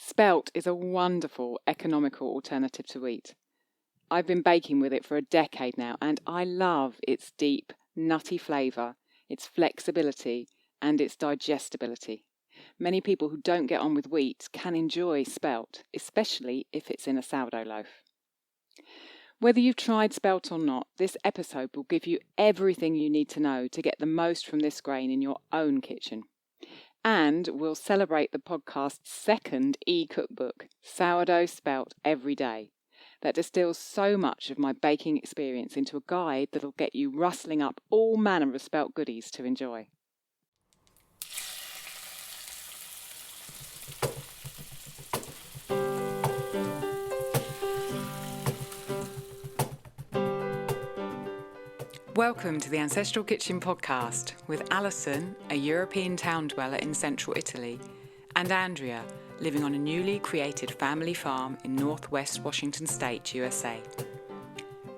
Spelt is a wonderful, economical alternative to wheat. I've been baking with it for a decade now, and I love its deep, nutty flavour, its flexibility, and its digestibility. Many people who don't get on with wheat can enjoy spelt, especially if it's in a sourdough loaf. Whether you've tried spelt or not, this episode will give you everything you need to know to get the most from this grain in your own kitchen. And we'll celebrate the podcast's second e-cookbook, Sourdough Spelt Every Day, that distills so much of my baking experience into a guide that'll get you rustling up all manner of spelt goodies to enjoy. Welcome to the Ancestral Kitchen podcast with Alison, a European town dweller in central Italy, and Andrea, living on a newly created family farm in northwest Washington State, USA.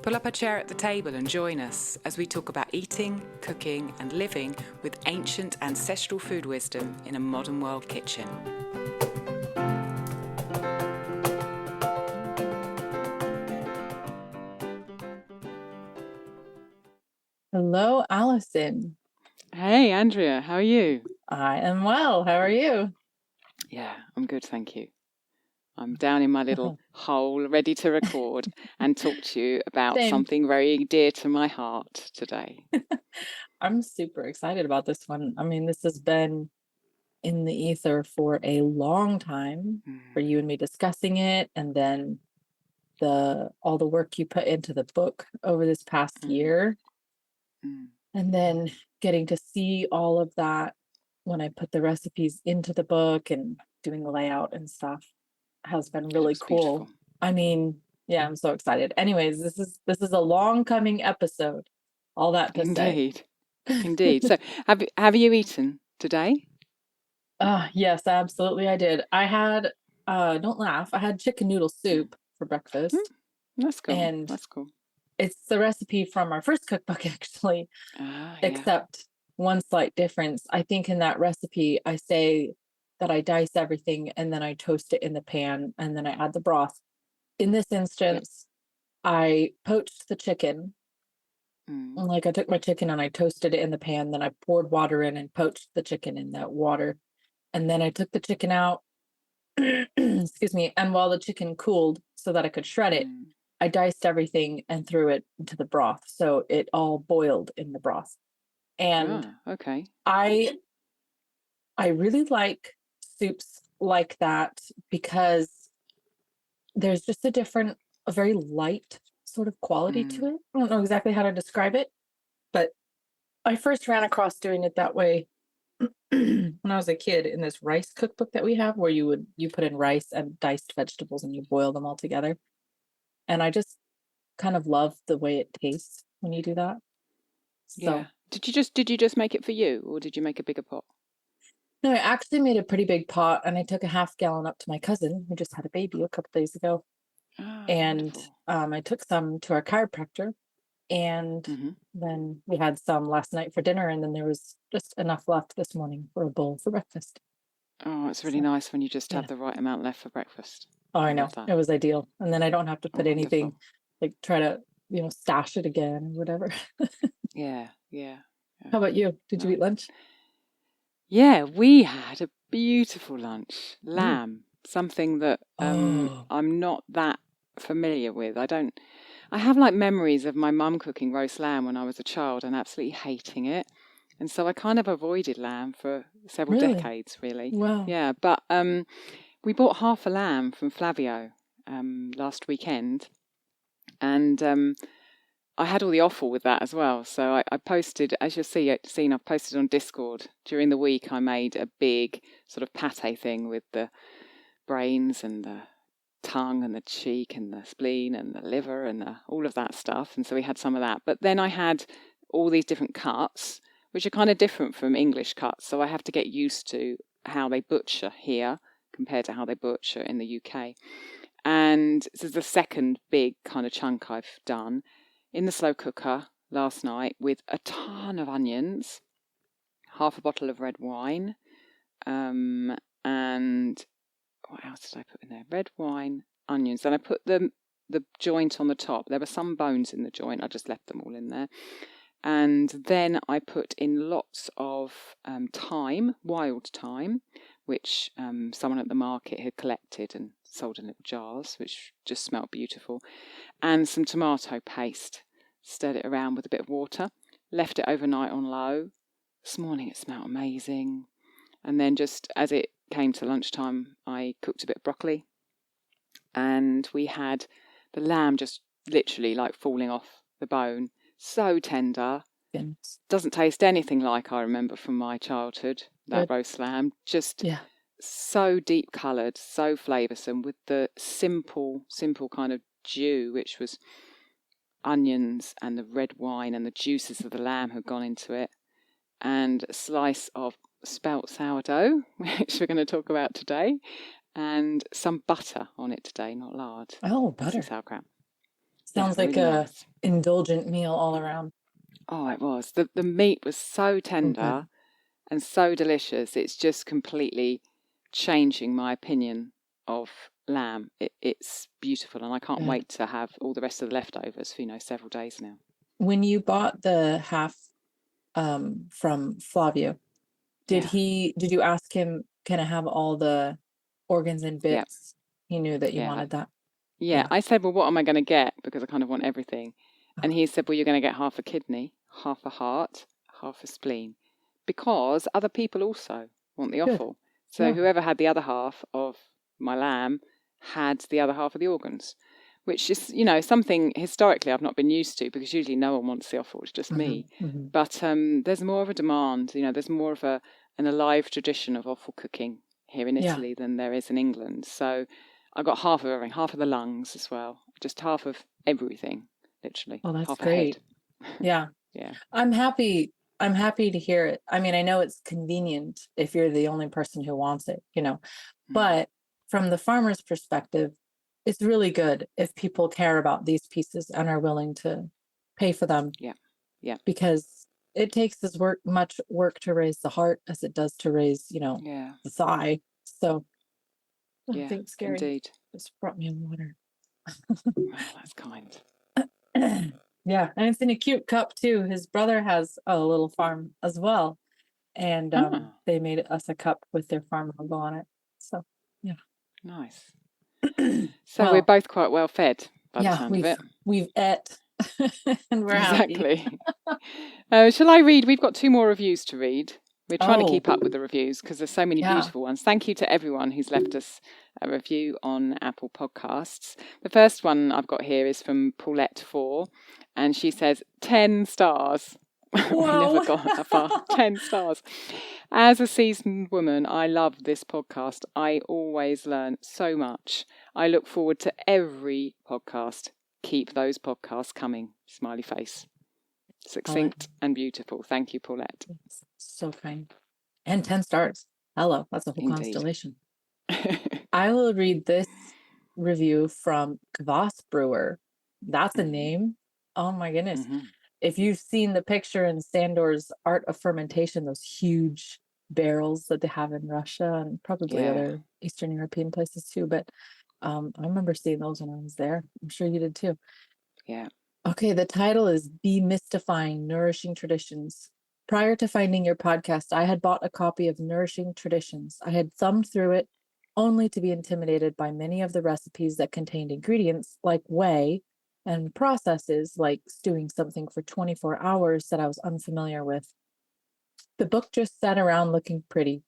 Pull up a chair at the table and join us as we talk about eating, cooking, and living with ancient ancestral food wisdom in a modern world kitchen. Hello, Alison. Hey, Andrea, how are you? I am well. How are you? Yeah, I'm good, thank you. I'm down in my little hole, ready to record and talk to you about something very dear to my heart today. I'm super excited about this one. I mean, this has been in the ether for a long time for you and me discussing it, and then all the work you put into the book over this past year. And then getting to see all of that when I put the recipes into the book and doing the layout and stuff has been really cool. Beautiful. I mean, yeah, I'm so excited. Anyways, this is a long coming episode. All that to say. Indeed. So have you eaten today? Yes, absolutely I did. I had don't laugh, I had chicken noodle soup for breakfast. That's cool. And that's cool. It's the recipe from our first cookbook, actually, except one slight difference. I think in that recipe, I say that I dice everything and then I toast it in the pan and then I add the broth. In this instance, I poached the chicken. Like I took my chicken and I toasted it in the pan, then I poured water in and poached the chicken in that water. And then I took the chicken out, excuse me, and while the chicken cooled so that I could shred it, I diced everything and threw it into the broth. So it all boiled in the broth. And I really like soups like that because there's just a very light sort of quality to it. I don't know exactly how to describe it, but I first ran across doing it that way when I was a kid in this rice cookbook that we have, where you put in rice and diced vegetables and you boil them all together. And I just kind of love the way it tastes when you do that. So, did you just make it for you, or did you make a bigger pot? No, I actually made a pretty big pot, and I took a half gallon up to my cousin who just had a baby a couple days ago. And I took some to our chiropractor, and then we had some last night for dinner, and then there was just enough left this morning for a bowl for breakfast. Oh, it's really nice when you just have the right amount left for breakfast. Oh, I know. It was ideal. And then I don't have to put anything, like try to, stash it again or whatever. Yeah. How about you? Did you eat lunch? Yeah, we had a beautiful lunch. Lamb, something that I'm not that familiar with. I have like memories of my mum cooking roast lamb when I was a child and absolutely hating it. And so I kind of avoided lamb for several decades, really. Wow. Yeah, but we bought half a lamb from Flavio last weekend. And I had all the offal with that as well. So I posted, as you'll seen, I've posted on Discord. During the week, I made a big sort of pate thing with the brains and the tongue and the cheek and the spleen and the liver and all of that stuff. And so we had some of that. But then I had all these different cuts, which are kind of different from English cuts. So I have to get used to how they butcher here compared to how they butcher in the UK. And this is the second big kind of chunk I've done in the slow cooker last night with a ton of onions, half a bottle of red wine, and what else did I put in there? Red wine, onions. And I put the joint on the top. There were some bones in the joint. I just left them all in there. And then I put in lots of thyme, wild thyme, which someone at the market had collected and sold in little jars, which just smelled beautiful. And some tomato paste. Stirred it around with a bit of water. Left it overnight on low. This morning it smelled amazing. And then just as it came to lunchtime, I cooked a bit of broccoli. And we had the lamb just literally like falling off the bone. So tender. Goodness. Doesn't taste anything like I remember from my childhood, that roast lamb. Just so deep coloured, so flavoursome, with the simple kind of stew, which was onions and the red wine and the juices of the lamb had gone into it. And a slice of spelt sourdough, which we're going to talk about today. And some butter on it today, not lard. Oh, butter. Sauerkraut. Sounds like really a indulgent meal all around. Oh, it was. The meat was so tender and so delicious. It's just completely changing my opinion of lamb. It's beautiful, and I can't wait to have all the rest of the leftovers for several days now. When you bought the half from Flavio, did you ask him, can I have all the organs and bits? He knew that you wanted that. Yeah, I said, well, what am I going to get? Because I kind of want everything. And he said, well, you're going to get half a kidney, half a heart, half a spleen, because other people also want the offal. So whoever had the other half of my lamb had the other half of the organs, which is, something historically I've not been used to, because usually no one wants the offal, it's just me. Mm-hmm. But there's more of a demand, there's more of an alive tradition of offal cooking here in Italy than there is in England. So I got half of everything, half of the lungs as well, just half of everything, literally. Oh, that's half great. Yeah. Yeah. I'm happy to hear it. I mean, I know it's convenient if you're the only person who wants it, but from the farmer's perspective, it's really good if people care about these pieces and are willing to pay for them. Yeah. Yeah. Because it takes as much work to raise the heart as it does to raise, the thigh. So thanks, Gary. Indeed. Just brought me a water. Oh, that's kind. Yeah, and it's in a cute cup too. His brother has a little farm as well, and they made us a cup with their farm logo on it. So yeah, nice. So we're both quite well fed by the sound of it. We've ate, and we're happy. Shall I read? We've got 2 more reviews to read. We're trying to keep up with the reviews because there's so many beautiful ones. Thank you to everyone who's left us a review on Apple Podcasts. The first one I've got here is from Paulette4, and she says 10 stars. We never got that far. 10 stars. As a seasoned woman, I love this podcast. I always learn so much. I look forward to every podcast. Keep those podcasts coming. Smiley face. Succinct and beautiful. Thank you, Paulette. So kind. And 10 stars. Hello. That's a whole constellation. I will read this review from Kvass Brewer. That's a name. Oh my goodness. Mm-hmm. If you've seen the picture in Sandor's Art of Fermentation, those huge barrels that they have in Russia and probably other Eastern European places too. But I remember seeing those when I was there. I'm sure you did too. Yeah. Okay, the title is Demystifying Nourishing Traditions. Prior to finding your podcast, I had bought a copy of Nourishing Traditions. I had thumbed through it only to be intimidated by many of the recipes that contained ingredients like whey and processes like stewing something for 24 hours that I was unfamiliar with. The book just sat around looking pretty.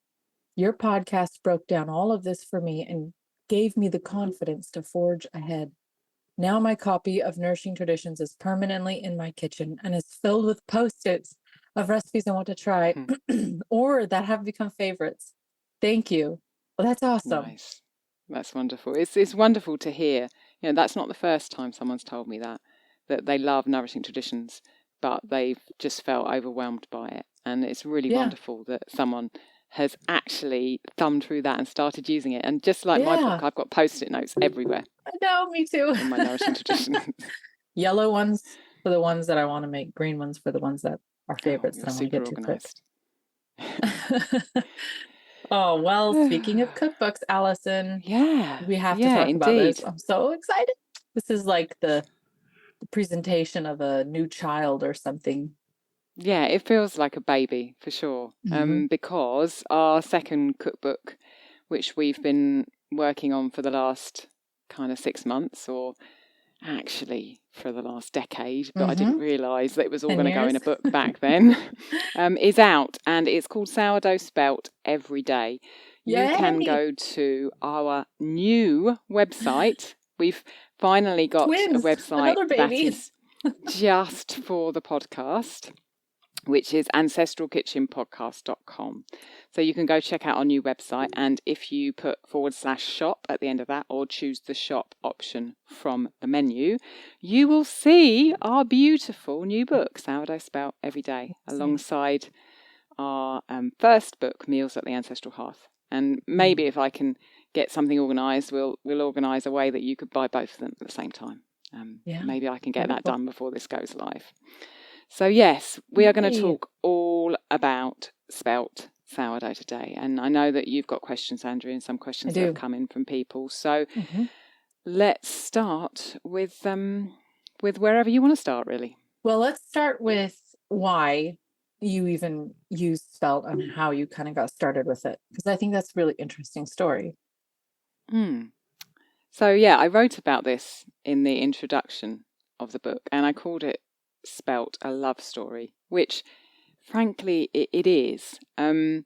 Your podcast broke down all of this for me and gave me the confidence to forge ahead. Now my copy of Nourishing Traditions is permanently in my kitchen and is filled with Post-its of recipes I want to try or that have become favorites. Thank you. Well, that's awesome. Nice. That's wonderful. It's wonderful to hear. That's not the first time someone's told me that they love Nourishing Traditions, but they've just felt overwhelmed by it. And it's really wonderful that someone has actually thumbed through that and started using it. And just like my book, I've got Post-it notes everywhere. I know, me too. In my Nourishing Traditions. Yellow ones for the ones that I want to make, green ones for the ones that are favorites that I want to get to quick. Oh, well, speaking of cookbooks, Allison, we have to talk about this. Indeed. I'm so excited. This is like the presentation of a new child or something. Yeah, it feels like a baby for sure. Because our second cookbook, which we've been working on for the last kind of 6 months, or actually for the last decade, but I didn't realise that it was all 10 going to go in years. a book back then, is out, and it's called Sourdough Spelt Every Day. You can Yay! go to our new website. We've finally got a Twins! website Another that baby. is just for the podcast, which is ancestralkitchenpodcast.com. So you can go check out our new website, and if you put /shop at the end of that, or choose the shop option from the menu, you will see our beautiful new book, Sourdough Spelt Every Day, alongside our first book, Meals at the Ancestral Hearth. And maybe if I can get something organised, we'll organise a way that you could buy both of them at the same time. Maybe I can get that done before this goes live. So yes, we are going to talk all about spelt sourdough today. And I know that you've got questions, Andrew, and some questions that have come in from people. So let's start with wherever you want to start, really. Well, let's start with why you even use spelt and how you kind of got started with it, because I think that's a really interesting story. So yeah, I wrote about this in the introduction of the book, and I called it Spelt a Love Story, which frankly it is. When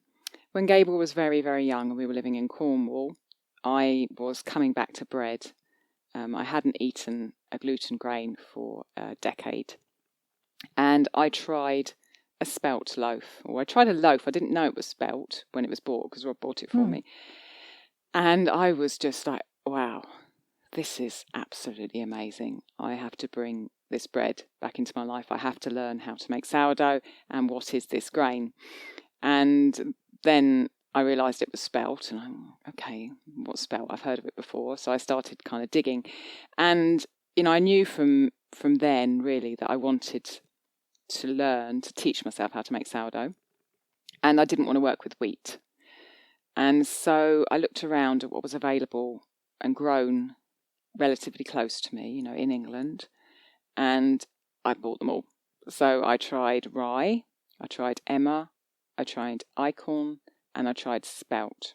Gabriel was very, very young and we were living in Cornwall, I was coming back to bread. I hadn't eaten a gluten grain for a decade, and I tried a spelt loaf, or I tried a loaf. I didn't know it was spelt when it was bought, because Rob bought it for me. And I was just like, wow, this is absolutely amazing. I have to bring this bread back into my life. I have to learn how to make sourdough, and what is this grain? And then I realised it was spelt, and I'm okay, what's spelt? I've heard of it before. So I started kind of digging, and I knew from then really that I wanted to learn to teach myself how to make sourdough, and I didn't want to work with wheat. And so I looked around at what was available and grown relatively close to me, in England, and I bought them all. So I tried rye, I tried emmer, I tried acorn, and I tried spelt.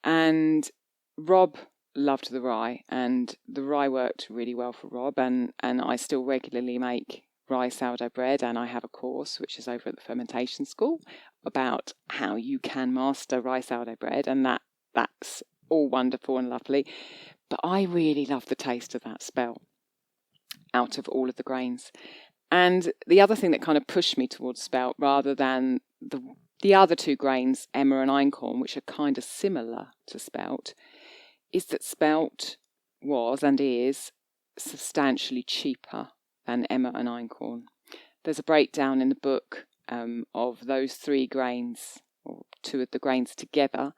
And Rob loved the rye, and the rye worked really well for Rob, and I still regularly make rye sourdough bread, and I have a course which is over at the fermentation school about how you can master rye sourdough bread, and that's all wonderful and lovely. But I really love the taste of that spelt out of all of the grains. And the other thing that kind of pushed me towards spelt, rather than the other two grains, emmer and einkorn, which are kind of similar to spelt, is that spelt was and is substantially cheaper than emmer and einkorn. There's a breakdown in the book of those three grains, or two of the grains together,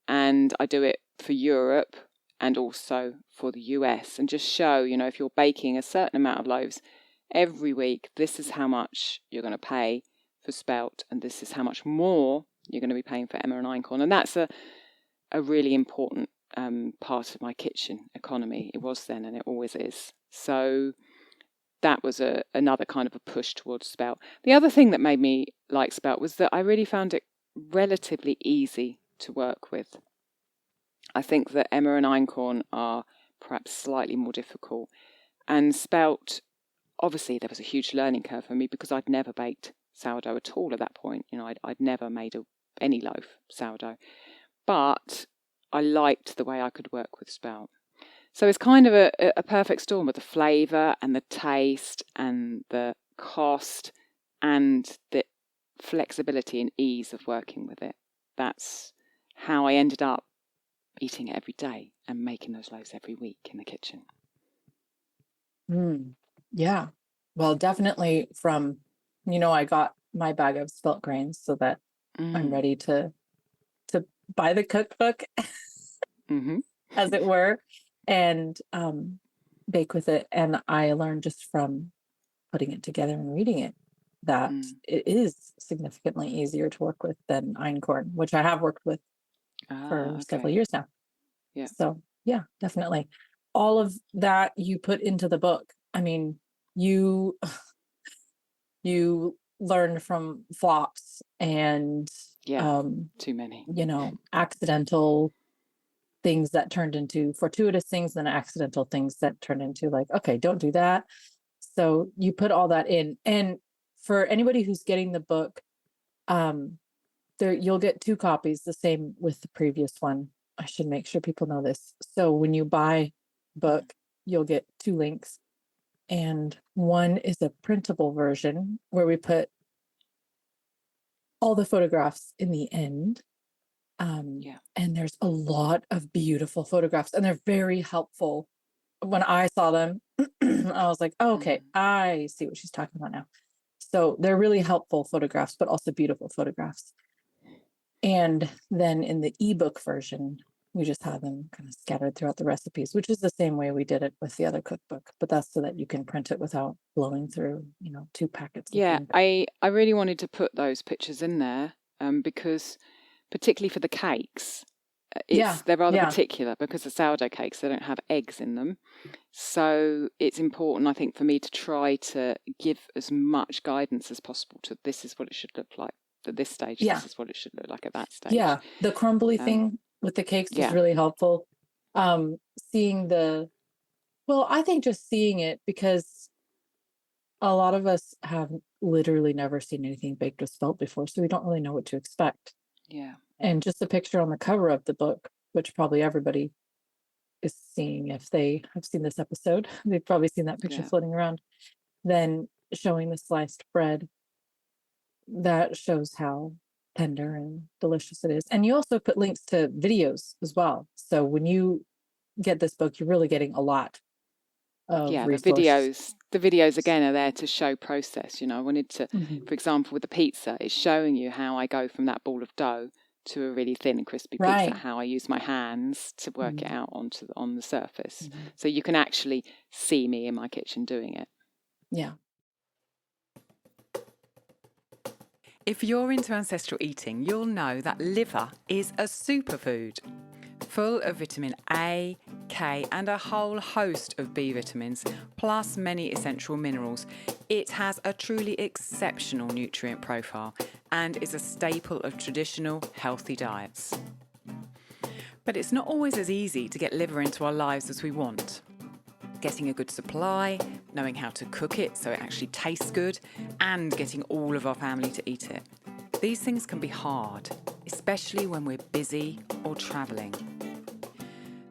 and I do it for Europe and also for the US, and just show, if you're baking a certain amount of loaves every week, this is how much you're going to pay for spelt, and this is how much more you're going to be paying for emmer and einkorn. And that's a really important part of my kitchen economy. It was then, and it always is. So that was another kind of a push towards spelt. The other thing that made me like spelt was that I really found it relatively easy to work with. I think that emmer and einkorn are perhaps slightly more difficult, and spelt, obviously there was a huge learning curve for me, because I'd never baked sourdough at all at that point. I'd never made any loaf sourdough, but I liked the way I could work with spelt. So it's kind of a perfect storm of the flavour and the taste and the cost and the flexibility and ease of working with it. That's how I ended up eating it every day and making those loaves every week in the kitchen. Yeah. Well, definitely from, I got my bag of spelt grains so that I'm ready to buy the cookbook, as it were, and bake with it. And I learned just from putting it together and reading it. that it is significantly easier to work with than einkorn, which I have worked with for several years now. Yeah. So yeah, definitely. All of that you put into the book. I mean, you learned from flops and too many, accidental things that turned into fortuitous things, and accidental things that turned into like, okay, don't do that. So you put all that in. And for anybody who's getting the book, you'll get 2 copies, the same with the previous one. I should make sure people know this. So when you buy book, you'll get 2 links. And one is a printable version where we put all the photographs in the end. And there's a lot of beautiful photographs, and they're very helpful. When I saw them, I was like, oh, okay, I see what she's talking about now. So they're really helpful photographs, but also beautiful photographs. And then in the ebook version, we just have them kind of scattered throughout the recipes, which is the same way we did it with the other cookbook, but that's so that you can print it without blowing through, 2 packets. Yeah, I really wanted to put those pictures in there because particularly for the cakes, they're rather particular because the sourdough cakes, they don't have eggs in them. So it's important, I think, for me to try to give as much guidance as possible to this is what it should look like at this stage. Yeah. This is what it should look like at that stage. Yeah, the crumbly thing with the cakes is really helpful. Seeing I think just seeing it, because a lot of us have literally never seen anything baked with spelt before, so we don't really know what to expect. Yeah. And just the picture on the cover of the book, which probably everybody is seeing if they have seen this episode, they've probably seen that picture floating around, then showing the sliced bread, that shows how tender and delicious it is. And you also put links to videos as well. So when you get this book, you're really getting a lot of resources. The videos again are there to show process. I wanted to, for example, with the pizza, it's showing you how I go from that ball of dough to a really thin and crispy pizza, how I use my hands to work it out on the surface. So you can actually see me in my kitchen doing it. Yeah. If you're into ancestral eating, you'll know that liver is a superfood. Full of vitamin A, K and a whole host of B vitamins, plus many essential minerals. It has a truly exceptional nutrient profile and is a staple of traditional healthy diets. But it's not always as easy to get liver into our lives as we want. Getting a good supply, knowing how to cook it so it actually tastes good, and getting all of our family to eat it. These things can be hard, especially when we're busy or travelling.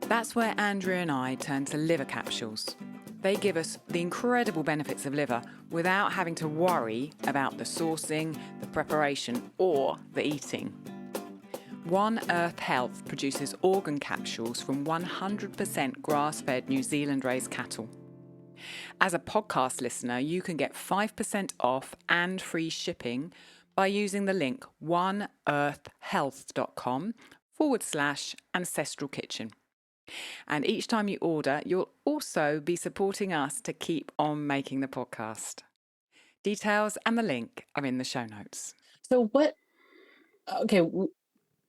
That's where Andrea and I turn to liver capsules. They give us the incredible benefits of liver without having to worry about the sourcing, the preparation, or the eating. One Earth Health produces organ capsules from 100% grass-fed New Zealand-raised cattle. As a podcast listener, you can get 5% off and free shipping by using the link oneearthhealth.com/ancestral kitchen. And each time you order, you'll also be supporting us to keep on making the podcast. Details and the link are in the show notes. So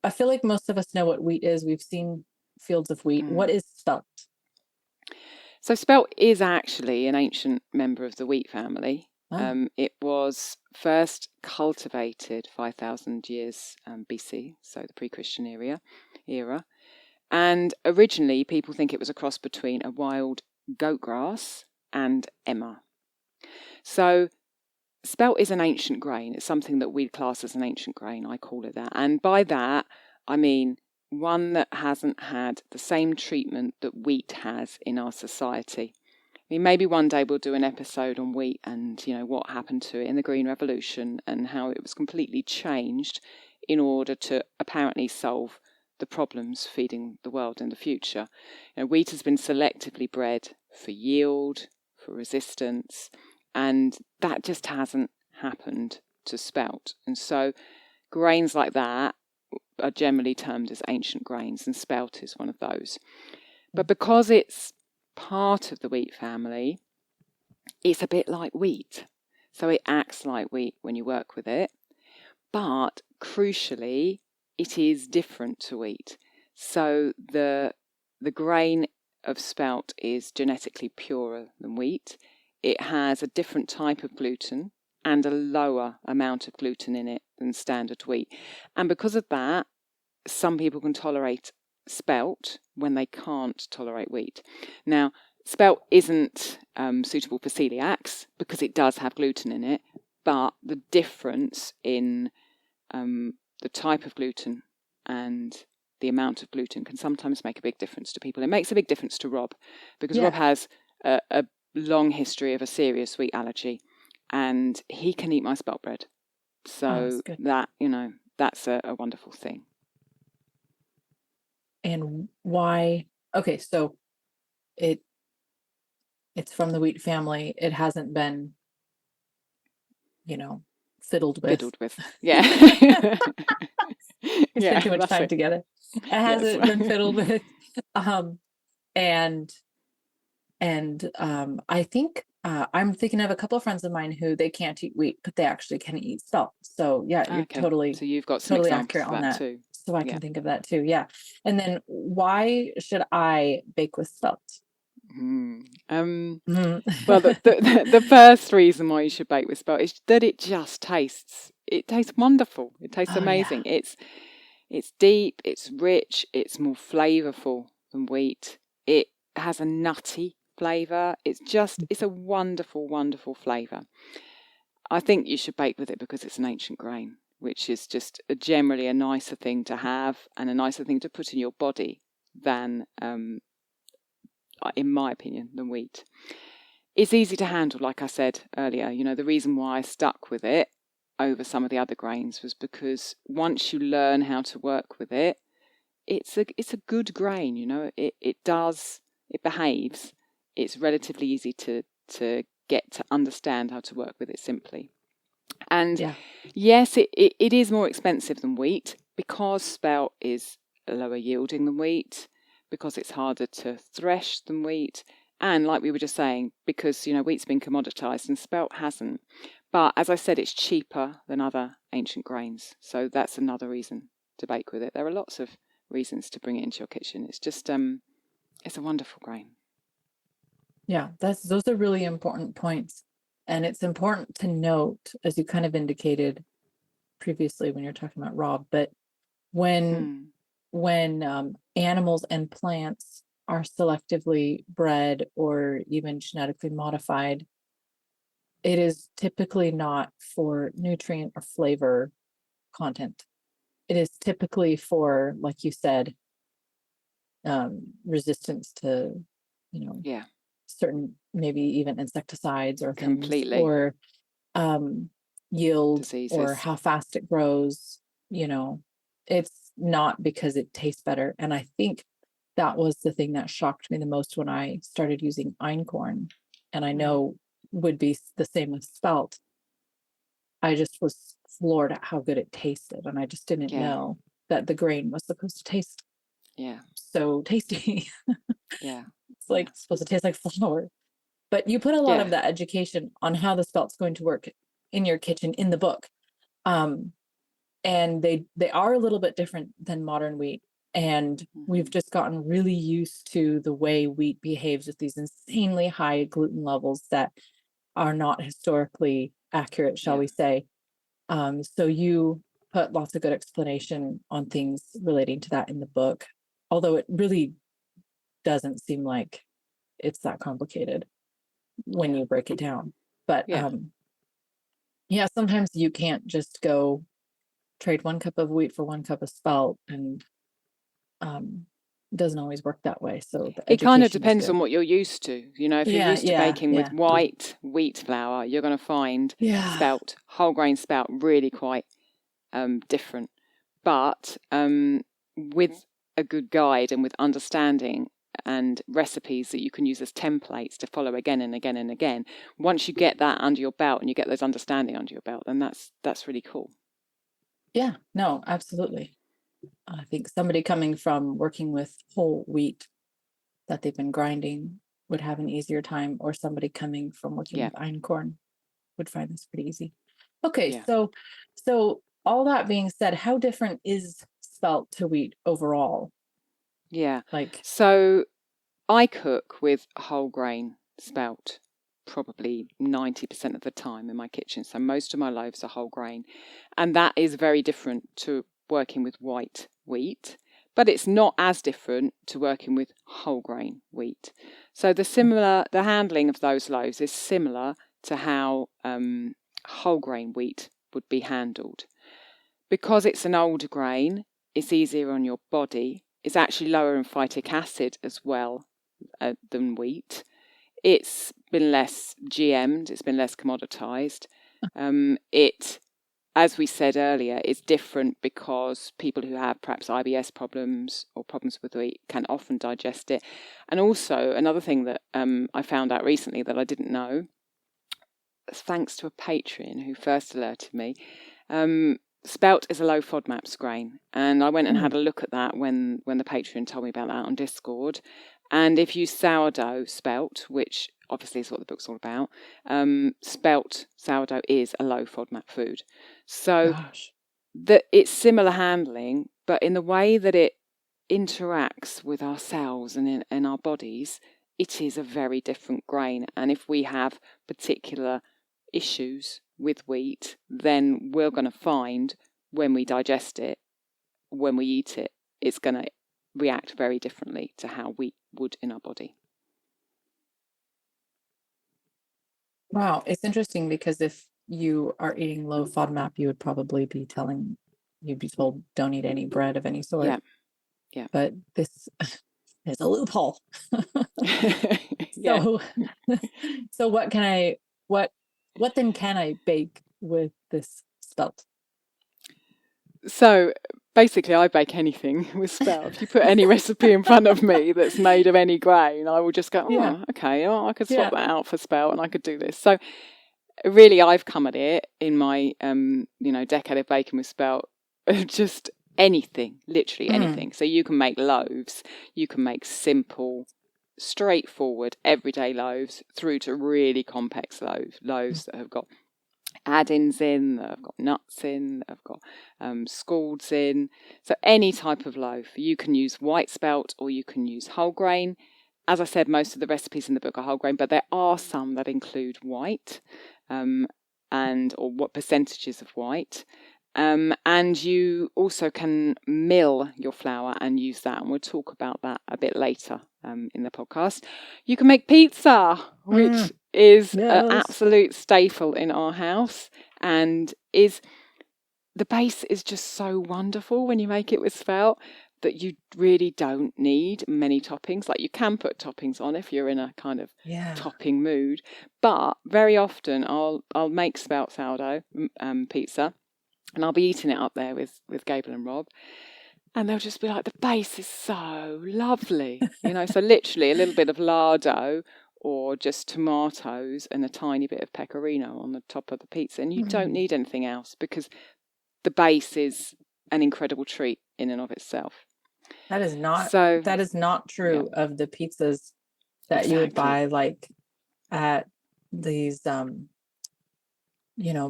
I feel like most of us know what wheat is. We've seen fields of wheat. What is spelt? So spelt is actually an ancient member of the wheat family. It was first cultivated 5,000 years BC, so the pre-Christian era. And originally, people think it was a cross between a wild goat grass and emmer. So spelt is an ancient grain. It's something that we class as an ancient grain. I call it that. And by that, I mean one that hasn't had the same treatment that wheat has in our society. I mean, maybe one day we'll do an episode on wheat and, what happened to it in the Green Revolution and how it was completely changed in order to apparently solve the problems feeding the world in the future. Wheat has been selectively bred for yield, for resistance, and that just hasn't happened to spelt. And so grains like that are generally termed as ancient grains, and spelt is one of those. But because it's part of the wheat family, it's a bit like wheat. So it acts like wheat when you work with it. But crucially, it is different to wheat. So the grain of spelt is genetically purer than wheat. It has a different type of gluten and a lower amount of gluten in it than standard wheat. And because of that, some people can tolerate spelt when they can't tolerate wheat. Now, spelt isn't suitable for celiacs because it does have gluten in it, but the difference in the type of gluten and the amount of gluten can sometimes make a big difference to people. It makes a big difference to Rob because Rob has a long history of a serious wheat allergy, and he can eat my spelt bread. So that, that's a wonderful thing. And why? Okay, so it's from the wheat family. It hasn't been, fiddled with. Yeah. We spent too much time together. It hasn't been fiddled with. And I think I'm thinking of a couple of friends of mine who they can't eat wheat, but they actually can eat spelt. So yeah, you're totally so you've got some totally examples accurate on that too. So I can think of that too. Yeah. And then why should I bake with spelt? Well, the first reason why you should bake with spelt is that it tastes wonderful. It tastes amazing. Yeah. It's deep, it's rich, it's more flavourful than wheat. It has a nutty flavour. It's a wonderful, wonderful flavour. I think you should bake with it because it's an ancient grain, which is just generally a nicer thing to have and a nicer thing to put in your body than, in my opinion, than wheat. It's easy to handle, like I said earlier. The reason why I stuck with it over some of the other grains was because once you learn how to work with it, it's a good grain. It behaves. It's relatively easy to get to understand how to work with it simply. And yes, it is more expensive than wheat because spelt is lower yielding than wheat, because it's harder to thresh than wheat, and like we were just saying, because wheat's been commoditized and spelt hasn't. But as I said, it's cheaper than other ancient grains, so that's another reason to bake with it. There are lots of reasons to bring it into your kitchen. It's just it's a wonderful grain. Yeah, those are really important points. And it's important to note, as you kind of indicated previously when you're talking about Rob, but when animals and plants are selectively bred or even genetically modified, it is typically not for nutrient or flavor content. It is typically for, like you said, resistance to, certain, maybe even insecticides or things, completely, or yield, diseases, or how fast it grows. It's not because it tastes better. And I think that was the thing that shocked me the most when I started using einkorn, and I know would be the same with spelt. I just was floored at how good it tasted, and I just didn't know that the grain was supposed to taste so tasty. It's like supposed to taste like flour. But you put a lot of that education on how the spelt's going to work in your kitchen in the book. And they are a little bit different than modern wheat. And we've just gotten really used to the way wheat behaves with these insanely high gluten levels that are not historically accurate, shall we say. So you put lots of good explanation on things relating to that in the book, although it really doesn't seem like it's that complicated when you break it down. But sometimes you can't just go trade 1 cup of wheat for 1 cup of spelt, and it doesn't always work that way. So it kind of depends on what you're used to. If you're used to baking with white wheat flour, you're going to find spelt, whole grain spelt, really quite different. But with a good guide and with understanding and recipes that you can use as templates to follow again and again and again, once you get that under your belt and you get those understanding under your belt, then that's really cool. Yeah, no, absolutely. I think somebody coming from working with whole wheat that they've been grinding would have an easier time, or somebody coming from working with einkorn would find this pretty easy. Okay, Yeah. so all that being said, how different is spelt to wheat overall? Yeah. Like, So I cook with whole grain spelt probably 90% of the time in my kitchen. So most of my loaves are whole grain. And that is very different to working with white wheat. But it's not as different to working with whole grain wheat. So the handling of those loaves is similar to how whole grain wheat would be handled. Because it's an older grain, it's easier on your body. It's actually lower in phytic acid as well than wheat. It's been less GM'd, it's been less commoditized. It, as we said earlier, is different because people who have perhaps IBS problems or problems with wheat can often digest it. And also another thing that I found out recently that I didn't know, thanks to a patron who first alerted me, spelt is a low FODMAPs grain. And I went and had a look at that when the patron told me about that on Discord. And if you sourdough spelt, which obviously is what the book's all about, spelt sourdough is a low FODMAP food. So it's similar handling, but in the way that it interacts with our cells and in our bodies, it is a very different grain. And if we have particular issues with wheat, then we're going to find when we digest it, when we eat it, it's going to react very differently to how wheat would in our body. Wow, it's interesting because if you are eating low FODMAP, you'd be told don't eat any bread of any sort. Yeah. Yeah. But this is a loophole. Yeah. So what then can I bake with this spelt? So basically, I bake anything with spelt. If you put any recipe in front of me that's made of any grain, I will just go, okay, I could swap that out for spelt and I could do this. So really, I've come at it in my, decade of baking with spelt, just anything, literally anything. So you can make loaves, you can make simple, straightforward, everyday loaves through to really complex loaves that have got add-ins in, that have got nuts in, that have got scalds in. So any type of loaf. You can use white spelt or you can use whole grain. As I said, most of the recipes in the book are whole grain, but there are some that include white or what percentages of white. And you also can mill your flour and use that. And we'll talk about that a bit later in the podcast. You can make pizza, which is an absolute staple in our house. And the base is just so wonderful when you make it with spelt that you really don't need many toppings. Like you can put toppings on if you're in a kind of topping mood. But very often I'll make spelt sourdough pizza. And I'll be eating it up there with Gable and Rob. And they'll just be like, the base is so lovely. So literally a little bit of lardo or just tomatoes and a tiny bit of pecorino on the top of the pizza. And you don't need anything else because the base is an incredible treat in and of itself. That is not true of the pizzas that you would buy like at these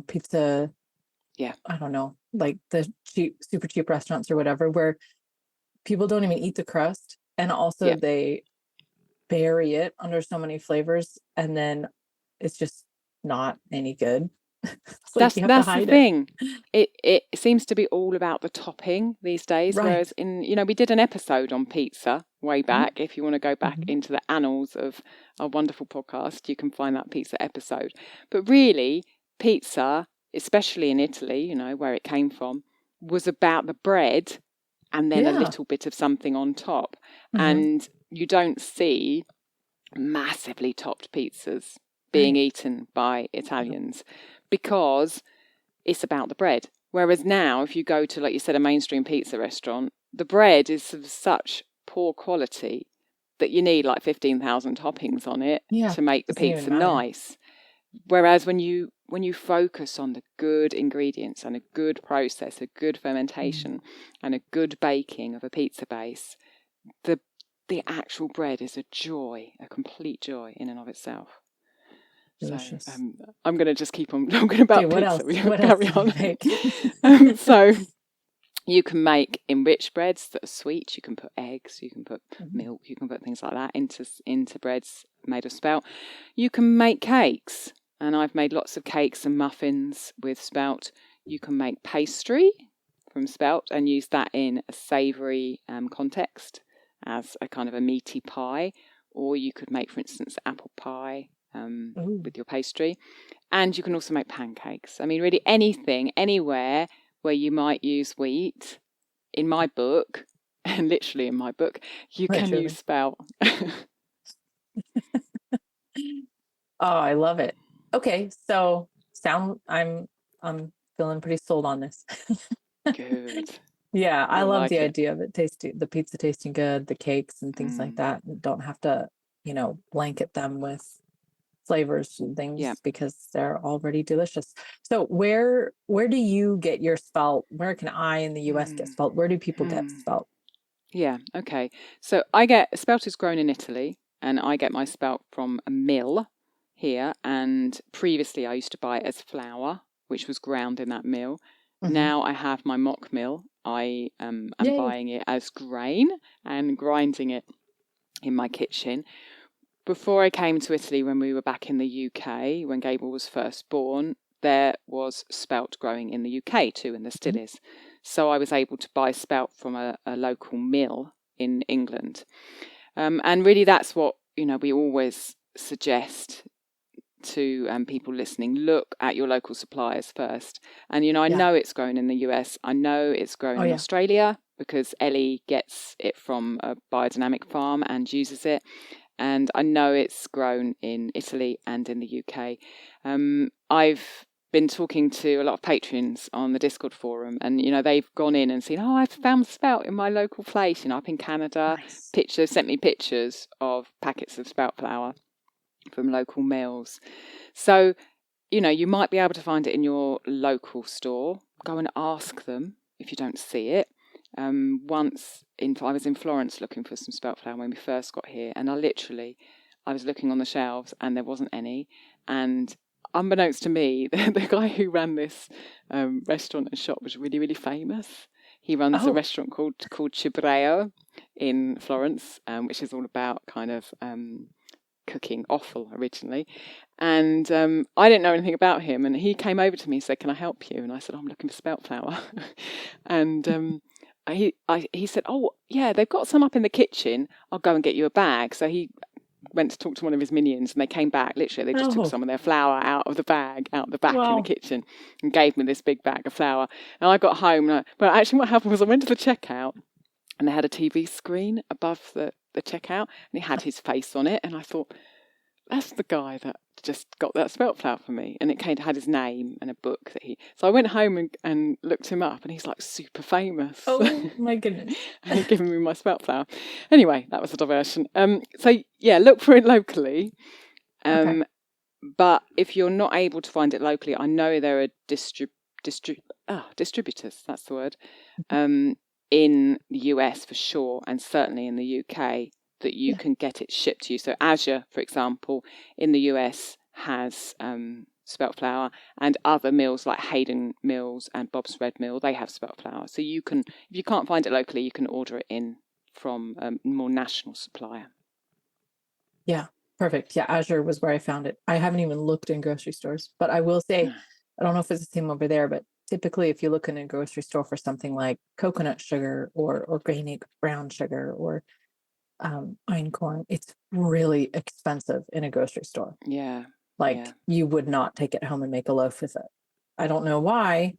pizza, I don't know, like the super cheap restaurants or whatever, where people don't even eat the crust, and also they bury it under so many flavors, and then it's just not any good. That's the thing. It seems to be all about the topping these days. Right. Whereas we did an episode on pizza way back. If you want to go back into the annals of our wonderful podcast, you can find that pizza episode. But really, pizza, especially in Italy, where it came from, was about the bread and then a little bit of something on top. And you don't see massively topped pizzas being eaten by Italians because it's about the bread. Whereas now, if you go to, like you said, a mainstream pizza restaurant, the bread is of such poor quality that you need like 15,000 toppings on it to make the pizza nice. Whereas when you focus on the good ingredients and a good process, a good fermentation and a good baking of a pizza base, the actual bread is a joy, a complete joy in and of itself. Delicious. So I'm going to just keep on talking about what pizza. else? We What carry else do on. you make? So you can make enriched breads that are sweet. You can put eggs, you can put milk, you can put things like that into breads made of spelt. You can make cakes, and I've made lots of cakes and muffins with spelt. You can make pastry from spelt and use that in a savoury context as a kind of a meaty pie, or you could make, for instance, apple pie with your pastry. And you can also make pancakes. I mean, really anything, anywhere where you might use wheat. In my book, and literally in my book, you can use spelt. Oh, I love it. Okay, so I'm feeling pretty sold on this. Good. Yeah, I love like the it. idea of the pizza tasting good, the cakes and things like that. And don't have to, blanket them with flavors and things because they're already delicious. So where do you get your spelt? Where can I in the US get spelt? Where do people get spelt? Yeah, okay. So spelt is grown in Italy, and I get my spelt from a mill here. And previously I used to buy it as flour, which was ground in that mill. Now I have my mock mill. I am buying it as grain and grinding it in my kitchen. Before I came to Italy, when we were back in the UK, when Gable was first born, there was spelt growing in the UK too, and there still is. So I was able to buy spelt from a local mill in England. And really that's what, we always suggest to people listening. Look at your local suppliers first. And, I know it's grown in the US. I know it's grown in Australia because Ellie gets it from a biodynamic farm and uses it. And I know it's grown in Italy and in the UK. I've been talking to a lot of patrons on the Discord forum, and they've gone in and seen, I've found spelt in my local place. Up in Canada, sent me pictures of packets of spelt flour from local mills. So, you might be able to find it in your local store. Go and ask them if you don't see it. I was in Florence looking for some spelt flour when we first got here, and I was looking on the shelves and there wasn't any. And unbeknownst to me, the guy who ran this restaurant and shop was really, really famous. He runs a restaurant called Cibreo in Florence, which is all about kind of cooking offal originally. And I didn't know anything about him, and he came over to me and said, "Can I help you?" And I said, "I'm looking for spelt flour." And he said, "Oh, yeah, they've got some up in the kitchen. I'll go and get you a bag." So he went to talk to one of his minions, and they came back. Literally, they just took some of their flour out of the bag, out the back in the kitchen, and gave me this big bag of flour. And I got home, but actually what happened was I went to the checkout, and they had a TV screen above the checkout, and it had his face on it. And I thought, that's the guy that just got that spelt flour for me. And it had his name and a book that so I went home and looked him up, and he's like super famous. Oh my goodness. And he'd given me my spelt flour. Anyway, that was a diversion. So yeah, look for it locally. But if you're not able to find it locally, I know there are distributors, that's the word, in the US for sure, and certainly in the UK, that you can get it shipped to you. So Azure, for example, in the US has spelt flour, and other mills like Hayden Mills and Bob's Red Mill, they have spelt flour. So you can, if you can't find it locally, you can order it in from a more national supplier. Yeah, perfect. Yeah, Azure was where I found it. I haven't even looked in grocery stores, but I will say, I don't know if it's the same over there, but typically if you look in a grocery store for something like coconut sugar or organic brown sugar or einkorn, it's really expensive in a grocery store. You would not take it home and make a loaf with it. I don't know why,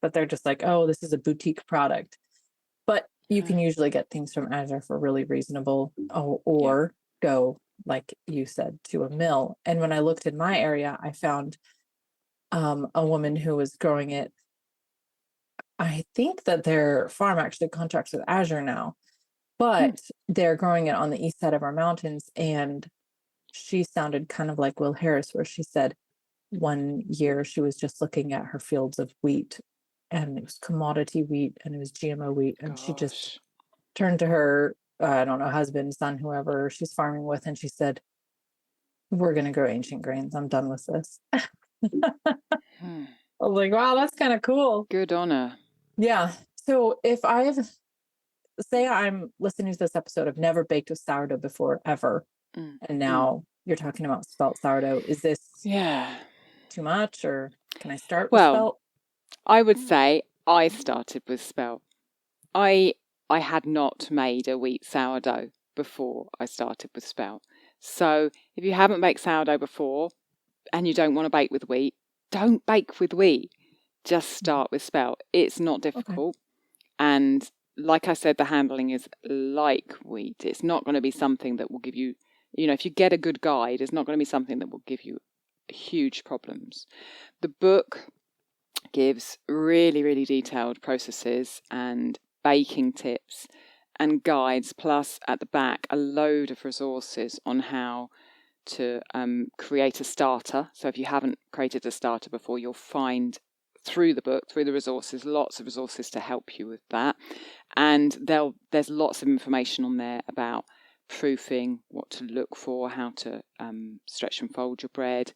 but they're just like, oh, this is a boutique product. But you can usually get things from Azure for really reasonable, or go, like you said, to a mill. And when I looked in my area, I found a woman who was growing it. I think that their farm actually contracts with Azure now, but they're growing it on the east side of our mountains. And she sounded kind of like Will Harris, where she said one year she was just looking at her fields of wheat, and it was commodity wheat and it was GMO wheat. And she just turned to her, I don't know, husband, son, whoever she's farming with, and she said, we're going to grow ancient grains. I'm done with this. I was like, wow, that's kind of cool. Good honor. Yeah. So if say I'm listening to this episode, I've never baked a sourdough before, ever. And now you're talking about spelt sourdough. Is this too much, or can I start with spelt? I would say I started with spelt. I had not made a wheat sourdough before I started with spelt. So if you haven't baked sourdough before and you don't want to bake with wheat, don't bake with wheat. Just start with spelt. It's not difficult. And like I said, the handling is like wheat. It's not going to be something that will give you, if you get a good guide, it's not going to be something that will give you huge problems. The book gives really, really detailed processes and baking tips and guides, plus at the back a load of resources on how to create a starter. So if you haven't created a starter before, you'll find through the book, through the resources, lots of resources to help you with that. And there's lots of information on there about proofing, what to look for, how to stretch and fold your bread,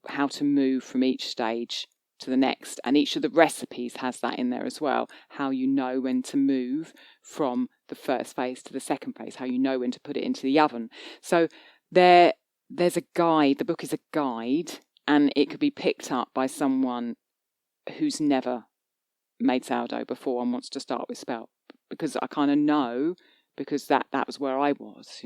how to move from each stage to the next. And each of the recipes has that in there as well, how you know when to move from the first phase to the second phase, how you know when to put it into the oven. So there's a guide. The book is a guide, and it could be picked up by someone who's never made sourdough before and wants to start with spelt, because I kind of know, because that was where I was,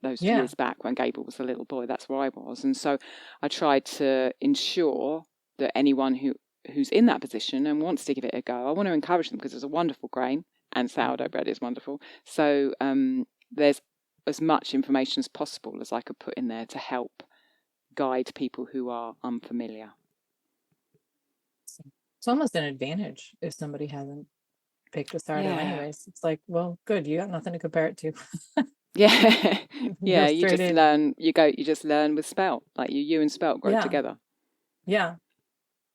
those years back when Gabriel was a little boy. That's where I was. And so I tried to ensure that anyone who's in that position and wants to give it a go, I want to encourage them, because it's a wonderful grain and sourdough bread is wonderful. So there's as much information as possible as I could put in there to help guide people who are unfamiliar. It's almost an advantage if somebody hasn't baked a sourdough anyways. It's like, well, good, you got nothing to compare it to. You just learn. You just learn with spelt. Like you and spelt grow together. Yeah,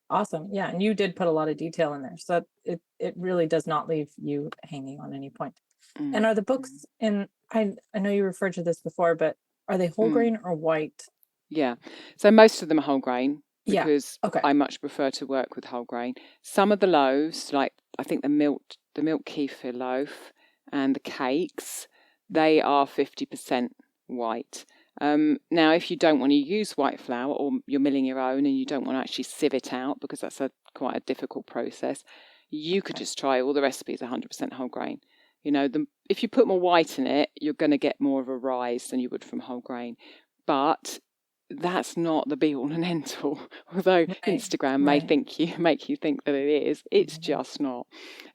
awesome. Yeah, and you did put a lot of detail in there, so it really does not leave you hanging on any point. And are the books in? I know you referred to this before, but are they whole grain or white? Yeah, so most of them are whole grain, because I much prefer to work with whole grain. Some of the loaves, like I think the milk kefir loaf and the cakes, they are 50% white. Now, if you don't want to use white flour, or you're milling your own and you don't want to actually sieve it out, because that's quite a difficult process, you could just try all the recipes 100% whole grain. If you put more white in it, you're going to get more of a rise than you would from whole grain. But that's not the be all and end all. Although Instagram may make you think that it is, it's just not.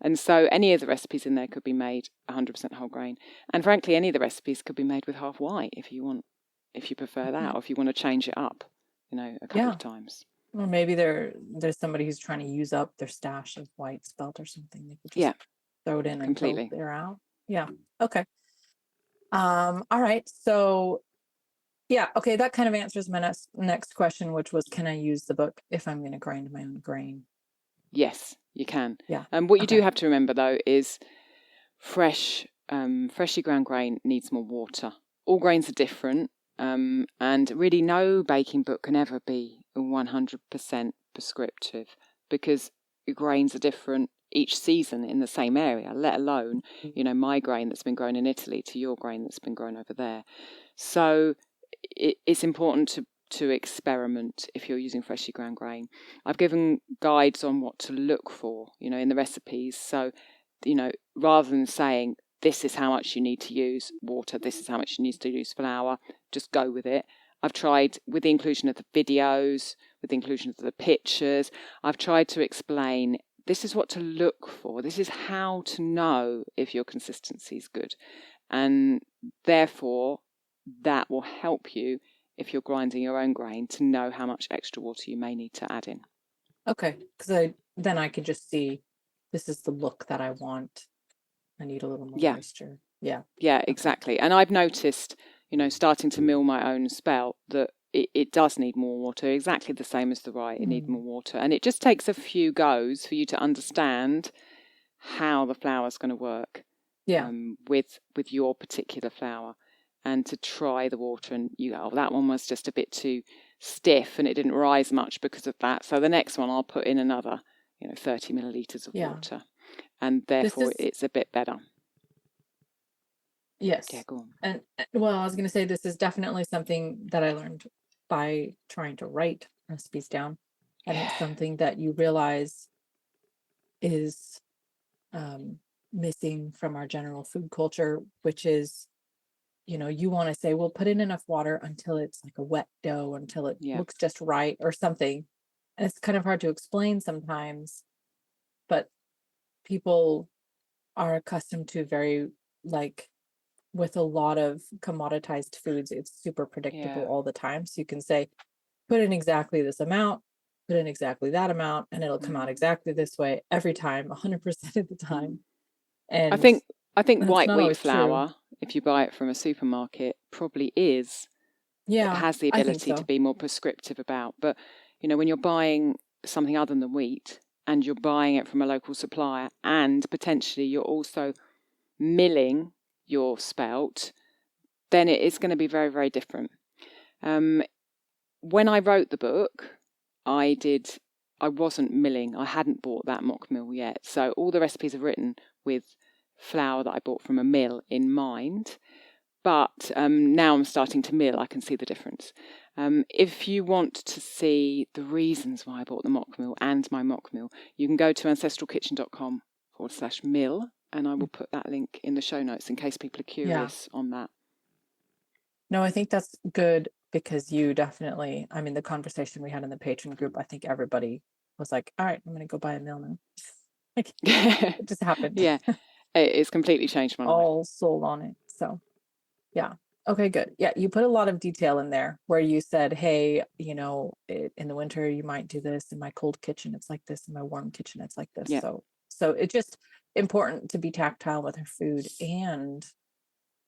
And so any of the recipes in there could be made 100% whole grain. And frankly, any of the recipes could be made with half white if you prefer that, or if you want to change it up, a couple of times. Or maybe there's somebody who's trying to use up their stash of white spelt or something. They could just throw it in completely until they're out. Yeah. Okay. All right. So that kind of answers my next question, which was, can I use the book if I'm going to grind my own grain? Yes, you can. Yeah. And what you do have to remember, though, is freshly ground grain needs more water. All grains are different, and really no baking book can ever be 100% prescriptive, because grains are different each season in the same area, let alone, my grain that's been grown in Italy to your grain that's been grown over there. So it's important to experiment if you're using freshly ground grain. I've given guides on what to look for, in the recipes. So, rather than saying this is how much you need to use water, this is how much you need to use flour, just go with it. I've tried, with the inclusion of the videos, with the inclusion of the pictures, I've tried to explain this is what to look for. This is how to know if your consistency is good. And therefore, that will help you, if you're grinding your own grain, to know how much extra water you may need to add in. Okay, because then I could just see, this is the look that I want. I need a little more moisture. Yeah, exactly. And I've noticed, starting to mill my own spelt, that it does need more water, exactly the same as the rye. It needs more water. And it just takes a few goes for you to understand how the flour's going to work with your particular flour. and to try the water, and you go, oh, that one was just a bit too stiff and it didn't rise much because of that. So the next one I'll put in another, 30 millilitres of water, and therefore it's a bit better. Yes. Yeah, go on. And well, I was going to say, this is definitely something that I learned by trying to write recipes down. And it's something that you realize is missing from our general food culture, which is, you want to say, well, put in enough water until it's like a wet dough, until it looks just right or something. And it's kind of hard to explain sometimes, but people are accustomed to very, like, with a lot of commoditized foods, it's super predictable all the time. So you can say, put in exactly this amount, put in exactly that amount, and it'll come out exactly this way every time, 100% of the time. And I think and white wheat true. flour, if you buy it from a supermarket, probably has the ability to be more prescriptive about. But when you're buying something other than wheat, and you're buying it from a local supplier, and potentially you're also milling your spelt, then it is going to be very, very different. When I wrote the book, I wasn't milling. I hadn't bought that mock mill yet. So all the recipes are written with flour that I bought from a mill in mind. But now I'm starting to mill. I can see the difference. If you want to see the reasons why I bought the mock mill and my mock mill, you can go to ancestralkitchen.com/mill, and I will put that link in the show notes in case people are curious on that. No, I think that's good, because you definitely, the conversation we had in the patron group, I think everybody was like, all right, I'm going to go buy a mill now. Like, it just happened. Yeah, it's completely changed my life. All sold on it. So, yeah. Okay, good. Yeah, you put a lot of detail in there where you said, hey, in the winter, you might do this. In my cold kitchen, it's like this. In my warm kitchen, it's like this. Yeah. So it's just important to be tactile with our food. And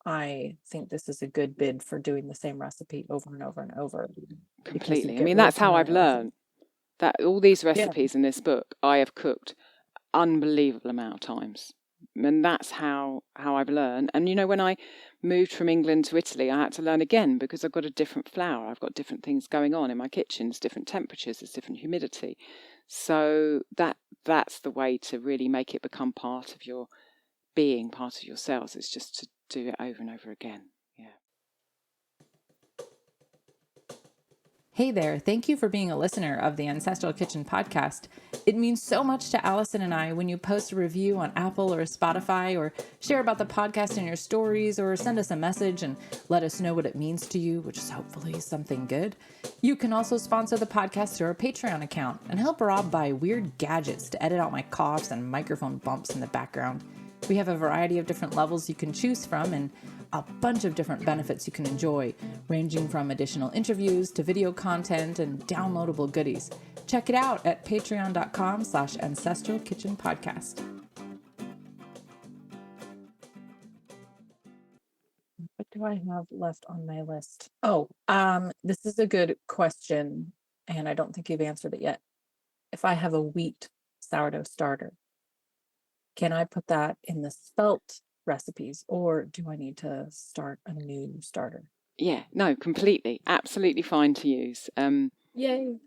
I think this is a good bid for doing the same recipe over and over and over. Completely. I mean, that's how I've learned that all these recipes in this book I have cooked unbelievable amount of times. And that's how I've learned. And when I moved from England to Italy, I had to learn again, because I've got a different flour. I've got different things going on in my kitchen. It's different temperatures, it's different humidity. So that's the way to really make it become part of your being, part of yourselves. It's just to do it over and over again. Yeah. Hey there, thank you for being a listener of the Ancestral Kitchen podcast. It means so much to Allison and I when you post a review on Apple or Spotify, or share about the podcast in your stories, or send us a message and let us know what it means to you, which is hopefully something good. You can also sponsor the podcast through our Patreon account and help Rob buy weird gadgets to edit out my coughs and microphone bumps in the background. We have a variety of different levels you can choose from, and a bunch of different benefits you can enjoy, ranging from additional interviews to video content and downloadable goodies. Check it out at patreon.com/ancestralkitchenpodcast. What do I have left on my list? This is a good question, and I don't think you've answered it yet. If I have a wheat sourdough starter, can I put that in the spelt recipes, or do I need to start a new starter? Yeah, no, completely. Absolutely fine to use. Yay.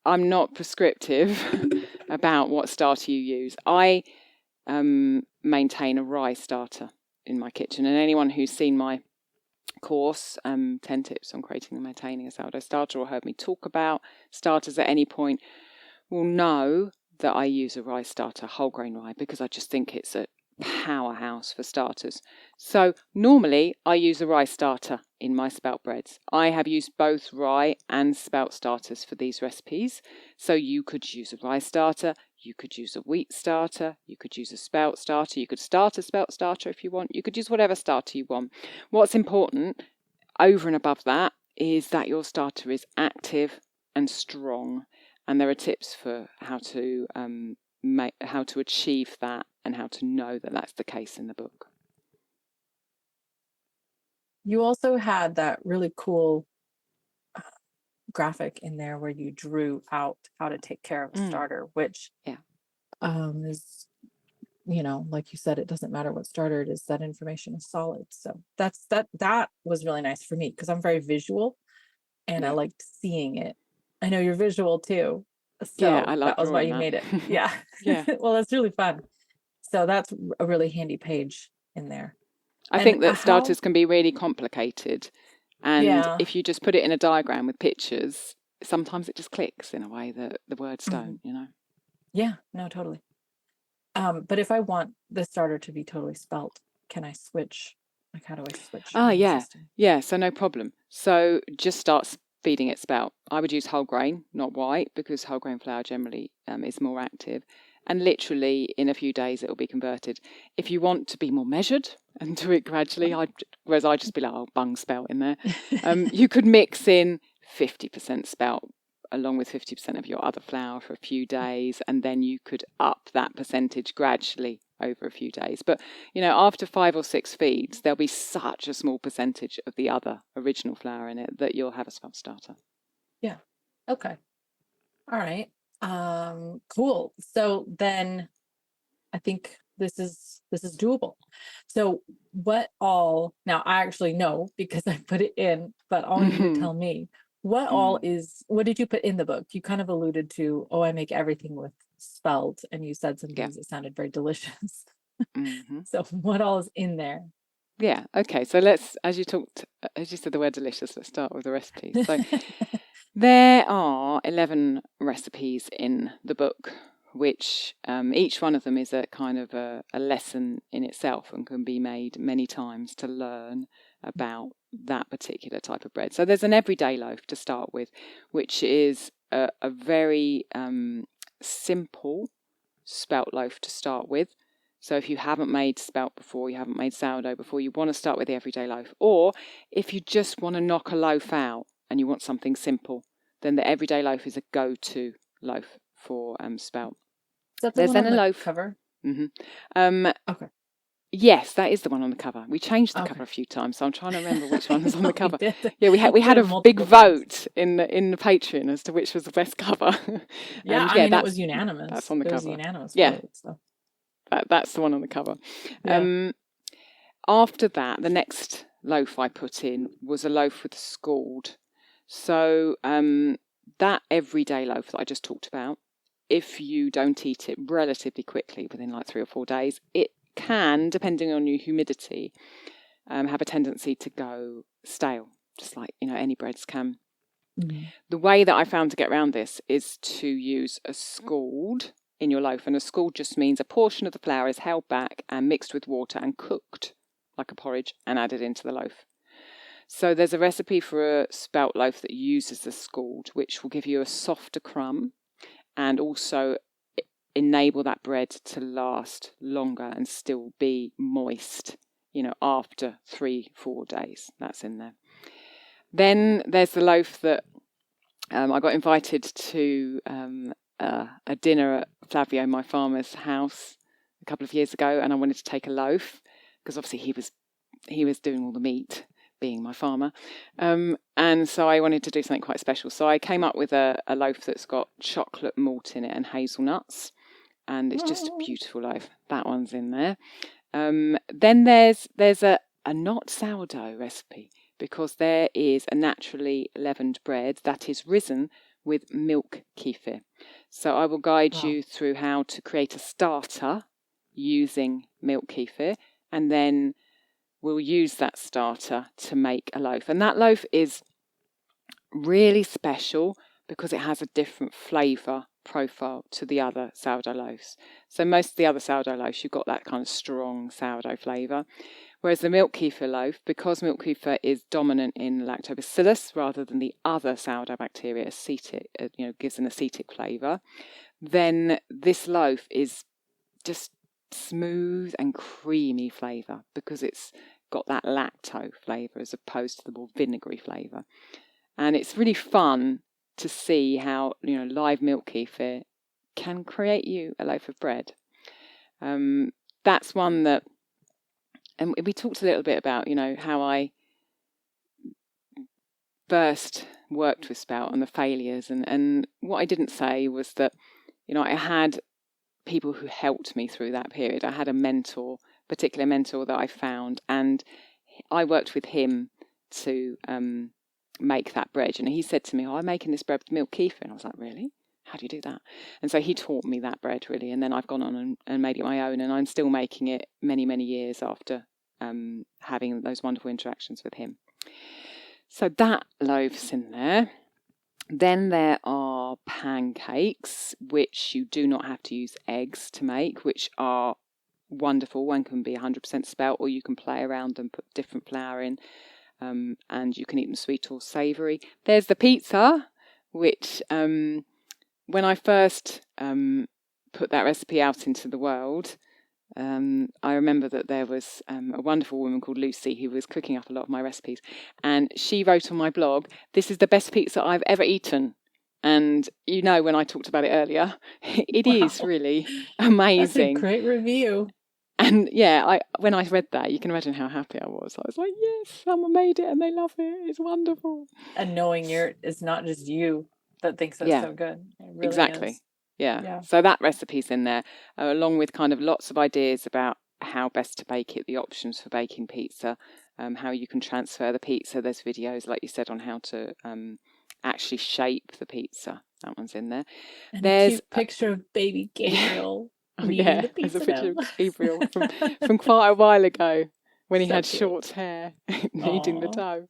I'm not prescriptive about what starter you use. I maintain a rye starter in my kitchen, and anyone who's seen my course, 10 tips on creating and maintaining a sourdough starter, or heard me talk about starters at any point, will know that I use a rye starter, whole grain rye, because I just think it's a powerhouse for starters. So normally I use a rye starter in my spelt breads. I have used both rye and spelt starters for these recipes. So you could use a rye starter, you could use a wheat starter, you could use a spelt starter, you could start a spelt starter if you want, you could use whatever starter you want. What's important over and above that is that your starter is active and strong. And there are tips for how to achieve that, and how to know that that's the case in the book. You also had that really cool graphic in there where you drew out how to take care of a starter, which is like you said, it doesn't matter what starter it is, that information is solid. So that was really nice for me because I'm very visual and I liked seeing it. I know you're visual too. Yeah, I So like that was why drawing you that. made it. Yeah. Yeah. Well, that's really fun. So that's a really handy page in there. I And think that how, starters can be really complicated. And yeah. if you just put it in a diagram with pictures, sometimes it just clicks in a way that the words don't, Yeah, no, totally. But if I want the starter to be totally spelt, can I switch? Like, how do I switch? Yeah. Yeah, so no problem. So just start feeding it spelt. I would use whole grain, not white, because whole grain flour generally is more active. And literally in a few days, it will be converted. If you want to be more measured and do it gradually, whereas I'd just be like, bung spelt in there. You could mix in 50% spelt along with 50% of your other flour for a few days, and then you could up that percentage gradually over a few days. But, after 5 or 6 feeds, there'll be such a small percentage of the other original flour in it that you'll have a spelt starter. Yeah. Okay. All right. Cool. So then I think this is doable. So now I actually know because I put it in, but I want you to tell me what did you put in the book? You kind of alluded to, I make everything with spelt, and you said some things that sounded very delicious. So what all is in there? Yeah. Okay. So let's, as you said the word delicious, let's start with the recipes. So there are 11 recipes in the book, which each one of them is a kind of a lesson in itself and can be made many times to learn about that particular type of bread. So there's an everyday loaf to start with, which is a very simple spelt loaf to start with. So if you haven't made spelt before, you haven't made sourdough before, you want to start with the everyday loaf. Or if you just want to knock a loaf out and you want something simple, then the everyday loaf is a go-to loaf for spelt. Is that the one on the cover? Okay. Yes, that is the one on the cover. We changed the cover a few times, so I'm trying to remember which one is on the cover. Yeah, we had a big vote in the Patreon as to which was the best cover. Yeah, it was unanimous. That's on the cover. It was unanimous. Yeah, vote, so. That's the one on the cover. Yeah. After that, the next loaf I put in was a loaf with scald. So that everyday loaf that I just talked about, if you don't eat it relatively quickly within like 3 or 4 days, it can, depending on your humidity, have a tendency to go stale, just like any breads can. The way that I found to get around this is to use a scald in your loaf, and a scald just means a portion of the flour is held back and mixed with water and cooked like a porridge and added into the loaf. So there's a recipe for a spelt loaf that uses the scald, which will give you a softer crumb and also enable that bread to last longer and still be moist, after 3-4 days. That's in there. Then there's the loaf that I got invited to a dinner at Flavio, my farmer's house, a couple of years ago, and I wanted to take a loaf because obviously he was doing all the meat, being my farmer, and so I wanted to do something quite special. So I came up with a loaf that's got chocolate malt in it and hazelnuts, and it's just a beautiful loaf. That one's in there. Then there's a not sourdough recipe, because there is a naturally leavened bread that is risen with milk kefir. So I will guide you through how to create a starter using milk kefir, and then we'll use that starter to make a loaf. And that loaf is really special because it has a different flavour profile to the other sourdough loaves. So most of the other sourdough loaves, you've got that kind of strong sourdough flavour. Whereas the milk kefir loaf, because milk kefir is dominant in lactobacillus rather than the other sourdough bacteria, acetic, gives an acetic flavour, then this loaf is just smooth and creamy flavour because it's got that lacto flavour as opposed to the more vinegary flavour. And it's really fun to see how live milk kefir can create you a loaf of bread. That's one that, and we talked a little bit about how I first worked with spelt and the failures, and what I didn't say was that I had people who helped me through that period. I had a particular mentor that I found, and I worked with him to make that bread. And he said to me, I'm making this bread with milk kefir. And I was like, really? How do you do that? And so he taught me that bread, really. And then I've gone on and made it my own. And I'm still making it many, many years after having those wonderful interactions with him. So that loaf's in there. Then there are pancakes, which you do not have to use eggs to make, which are wonderful. One can be 100% spelt, or you can play around and put different flour in. And you can eat them sweet or savoury. There's the pizza, which when I first put that recipe out into the world, I remember that there was a wonderful woman called Lucy who was cooking up a lot of my recipes, and she wrote on my blog, "This is the best pizza I've ever eaten." And when I talked about it earlier, it is really amazing. That's a great review. And when I read that, you can imagine how happy I was. I was like, yes, someone made it and they love it. It's wonderful. And knowing it's not just you that thinks it's so good. It really exactly. Is. Yeah. So that recipe's in there, along with kind of lots of ideas about how best to bake it, the options for baking pizza, how you can transfer the pizza. There's videos, like you said, on how to actually shape the pizza. That one's in there. And there's a cute picture of baby Gabriel. The there's a picture of Gabriel from quite a while ago when he had short hair kneading the dough.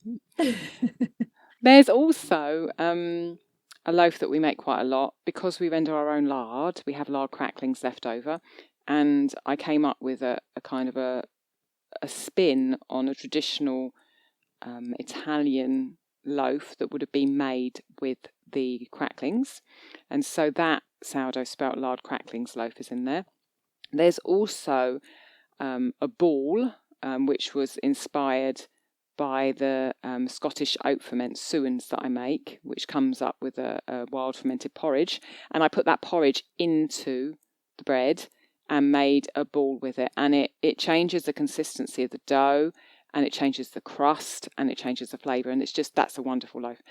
There's also a loaf that we make quite a lot because we render our own lard. We have lard cracklings left over, and I came up with a kind of a spin on a traditional Italian loaf that would have been made with the cracklings, and so that sourdough spelt lard cracklings loaf is in there. There's also a ball which was inspired by the Scottish oat ferment suins that I make, which comes up with a wild fermented porridge, and I put that porridge into the bread and made a ball with it, and it changes the consistency of the dough, and it changes the crust, and it changes the flavour, and that's a wonderful loaf.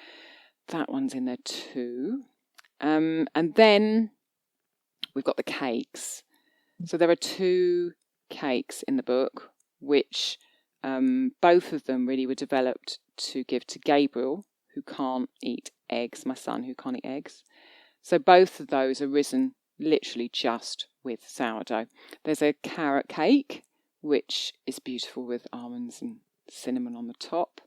That one's in there too. And then we've got the cakes. So there are 2 cakes in the book, which both of them really were developed to give to Gabriel, who can't eat eggs, my son, who can't eat eggs. So both of those are risen literally just with sourdough. There's a carrot cake, which is beautiful with almonds and cinnamon on the top.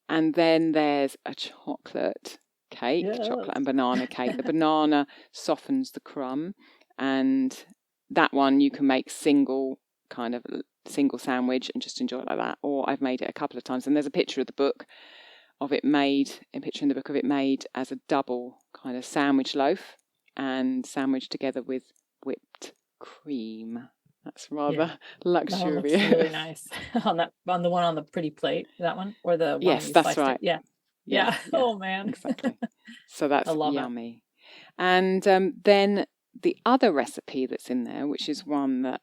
And then there's a chocolate cake, chocolate and banana cake. The banana softens the crumb, and that one you can make single sandwich and just enjoy it like that. Or I've made it a couple of times, and there's a picture of the book of it made, as a double kind of sandwich loaf and sandwiched together with whipped cream. That's rather luxurious. That looks really nice. on the one on the pretty plate, that one, or the one yes, that's right. Yeah. Oh man, exactly. So that's yummy. And then the other recipe that's in there, which is one that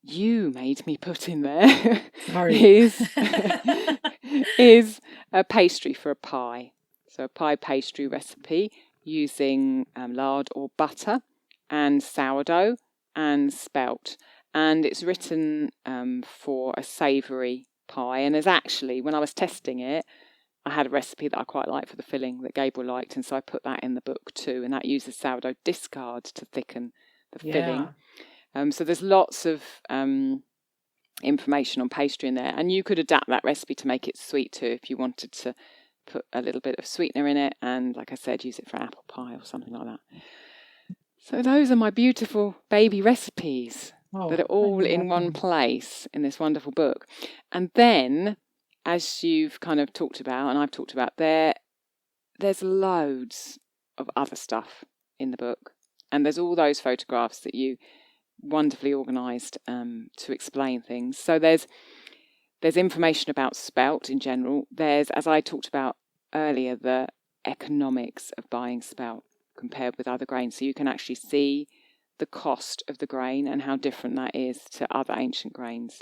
you made me put in there, is a pastry for a pie. So a pie pastry recipe using lard or butter and sourdough and spelt, and it's written for a savoury pie. And there's actually, when I was testing it, I had a recipe that I quite liked for the filling that Gabriel liked, and so I put that in the book too, and that uses sourdough discard to thicken the filling. So there's lots of information on pastry in there, and you could adapt that recipe to make it sweet too if you wanted to put a little bit of sweetener in it, and like I said, use it for apple pie or something like that. So those are my beautiful baby recipes that are all in one place in this wonderful book. And then, as you've kind of talked about, and I've talked about, there's loads of other stuff in the book. And there's all those photographs that you wonderfully organised to explain things. So there's information about spelt in general. There's, as I talked about earlier, the economics of buying spelt compared with other grains. So you can actually see the cost of the grain and how different that is to other ancient grains.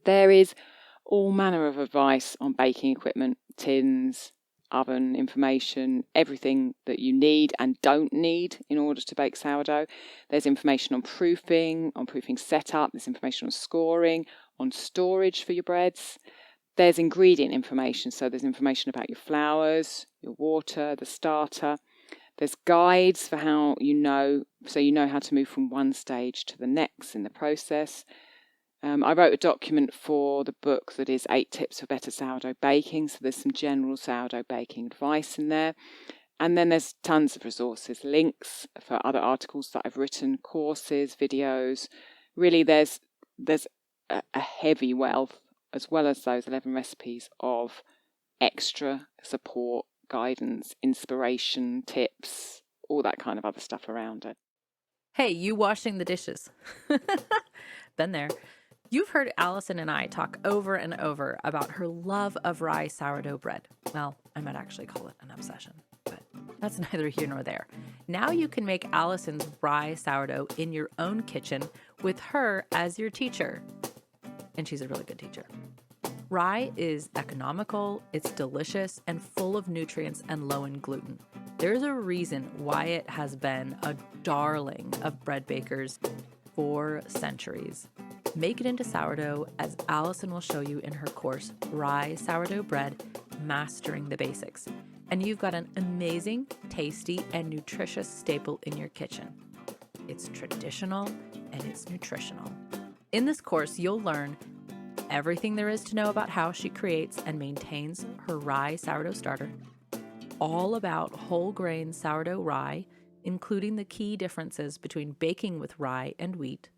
There is all manner of advice on baking equipment, tins, oven information, everything that you need and don't need in order to bake sourdough. There's information on proofing setup, there's information on scoring, on storage for your breads. There's ingredient information, so there's information about your flours, your water, the starter. There's guides for how so you know how to move from one stage to the next in the process. I wrote a document for the book that is 8 tips for better sourdough baking. So there's some general sourdough baking advice in there. And then there's tons of resources, links for other articles that I've written, courses, videos. Really, there's a heavy wealth, as well as those 11 recipes, of extra support, guidance, inspiration, tips, all that kind of other stuff around it. Hey, you washing the dishes. Been there. You've heard Allison and I talk over and over about her love of rye sourdough bread. Well, I might actually call it an obsession, but that's neither here nor there. Now you can make Allison's rye sourdough in your own kitchen with her as your teacher. And she's a really good teacher. Rye is economical, it's delicious, and full of nutrients and low in gluten. There's a reason why it has been a darling of bread bakers for centuries. Make it into sourdough, as Allison will show you in her course, Rye Sourdough Bread, Mastering the Basics. And you've got an amazing, tasty, and nutritious staple in your kitchen. It's traditional and it's nutritional. In this course, you'll learn everything there is to know about how she creates and maintains her rye sourdough starter, all about whole grain sourdough rye, including the key differences between baking with rye and wheat,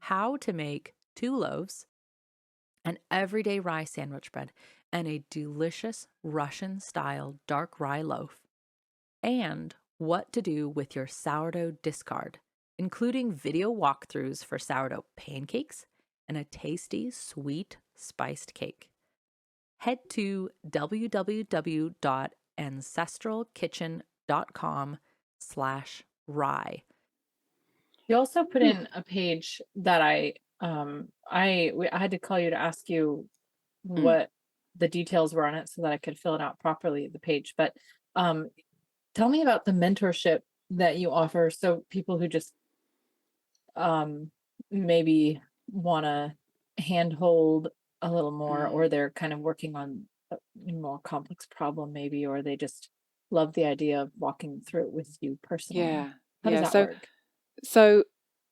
how to make 2 loaves, an everyday rye sandwich bread, and a delicious Russian-style dark rye loaf, and what to do with your sourdough discard, including video walkthroughs for sourdough pancakes and a tasty, sweet, spiced cake. Head to www.ancestralkitchen.com/rye. You also put in a page that I had to call you to ask you what the details were on it so that I could fill it out properly, the page. But tell me about the mentorship that you offer. So people who just maybe want to handhold a little more, or they're kind of working on a more complex problem maybe, or they just love the idea of walking through it with you personally. Yeah. How does that work? So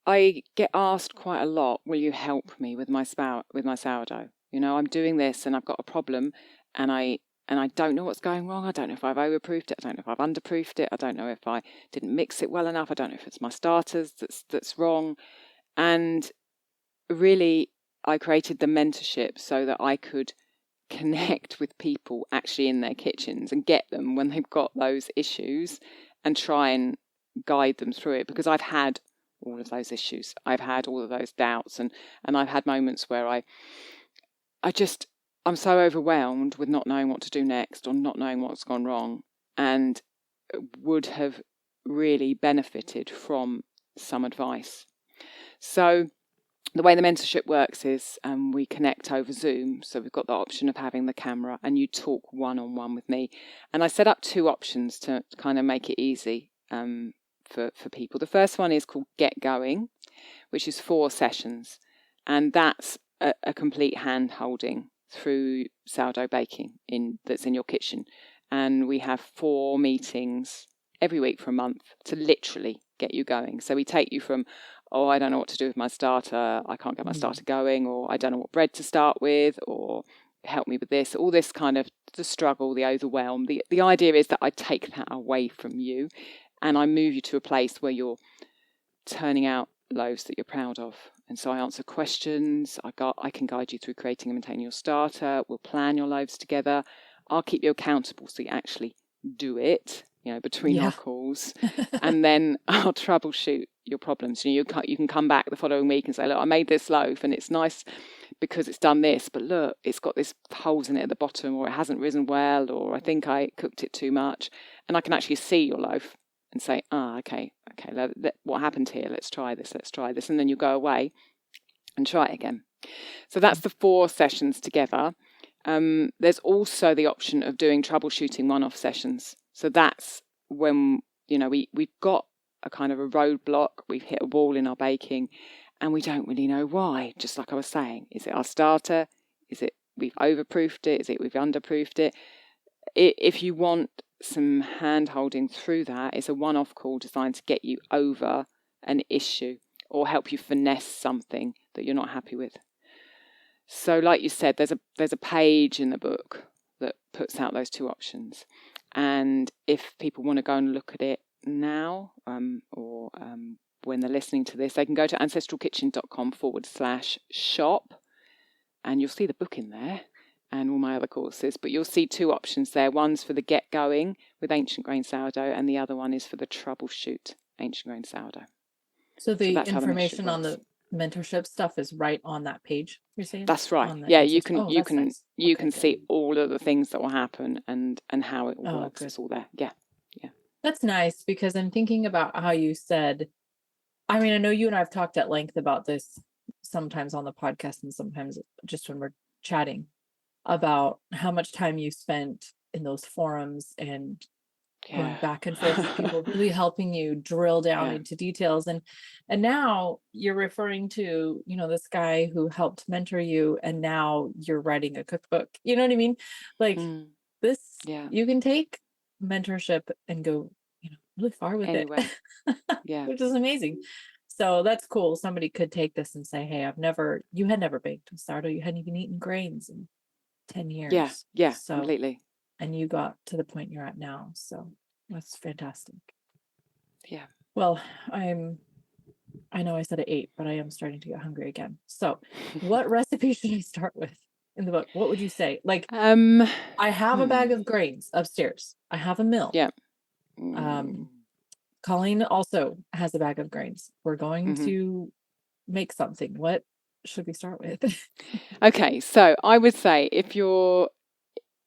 I get asked quite a lot, will you help me with my sourdough? You know, I'm doing this and I've got a problem and I don't know what's going wrong. I don't know if I've overproofed it. I don't know if I've underproofed it. I don't know if I didn't mix it well enough. I don't know if it's my starters that's wrong. And really, I created the mentorship so that I could connect with people actually in their kitchens and get them when they've got those issues and try and guide them through it, because I've had all of those issues. I've had all of those doubts, and I've had moments where I'm so overwhelmed with not knowing what to do next or not knowing what's gone wrong, and would have really benefited from some advice. So the way the mentorship works is we connect over Zoom. So we've got the option of having the camera and you talk one-on-one with me. And I set up 2 options to kind of make it easy for people. The first one is called Get Going, which is 4 sessions. And that's a complete hand-holding through sourdough baking that's in your kitchen. And we have 4 meetings every week for a month to literally get you going. So we take you from, I don't know what to do with my starter, I can't get my starter going, or I don't know what bread to start with, or help me with this, all this kind of the struggle, the overwhelm. The idea is that I take that away from you and I move you to a place where you're turning out loaves that you're proud of. And so I answer questions, I can guide you through creating and maintaining your starter, we'll plan your loaves together, I'll keep you accountable so you actually do it, between our calls, and then I'll troubleshoot your problems. You can come back the following week and say, look, I made this loaf and it's nice because it's done this, but look, it's got this holes in it at the bottom, or it hasn't risen well, or I think I cooked it too much. And I can actually see your loaf and say, okay, what happened here? Let's try this. And then you go away and try it again. So that's the 4 sessions together. There's also the option of doing troubleshooting one-off sessions. So that's when, we've got a kind of a roadblock, we've hit a wall in our baking, and we don't really know why, just like I was saying. Is it our starter? Is it we've overproofed it? Is it we've underproofed it? If you want some hand-holding through that, it's a one-off call designed to get you over an issue or help you finesse something that you're not happy with. So like you said, there's a page in the book that puts out those two options. And if people want to go and look at it now or when they're listening to this, they can go to ancestralkitchen.com/shop and you'll see the book in there and all my other courses. But you'll see two options there. One's for the get going with ancient grain sourdough and the other one is for the troubleshoot ancient grain sourdough. So the information on the mentorship stuff is right on that page, you're saying? That's right. Yeah, you can see all of the things that will happen and how it works. Good. It's all there. Yeah. That's nice because I'm thinking about how you said, I mean, I know you and I've talked at length about this sometimes on the podcast and sometimes just when we're chatting about how much time you spent in those forums and going back and forth with people, really helping you drill down into details. And now you're referring to, this guy who helped mentor you and now you're writing a cookbook. You know what I mean? Like this, you can take mentorship and go, really far with it. Which is amazing. So that's cool. Somebody could take this and say, hey, you had never baked with sourdough. You hadn't even eaten grains in 10 years. Yeah, so, completely. And you got to the point you're at now. So that's fantastic. Yeah. Well, I know I said at 8, but I am starting to get hungry again. So what recipe should I start with in the book? What would you say? Like, I have a bag of grains upstairs. I have a mill. Yeah. Colleen also has a bag of grains. We're going to make something. What should we start with? Okay, so I would say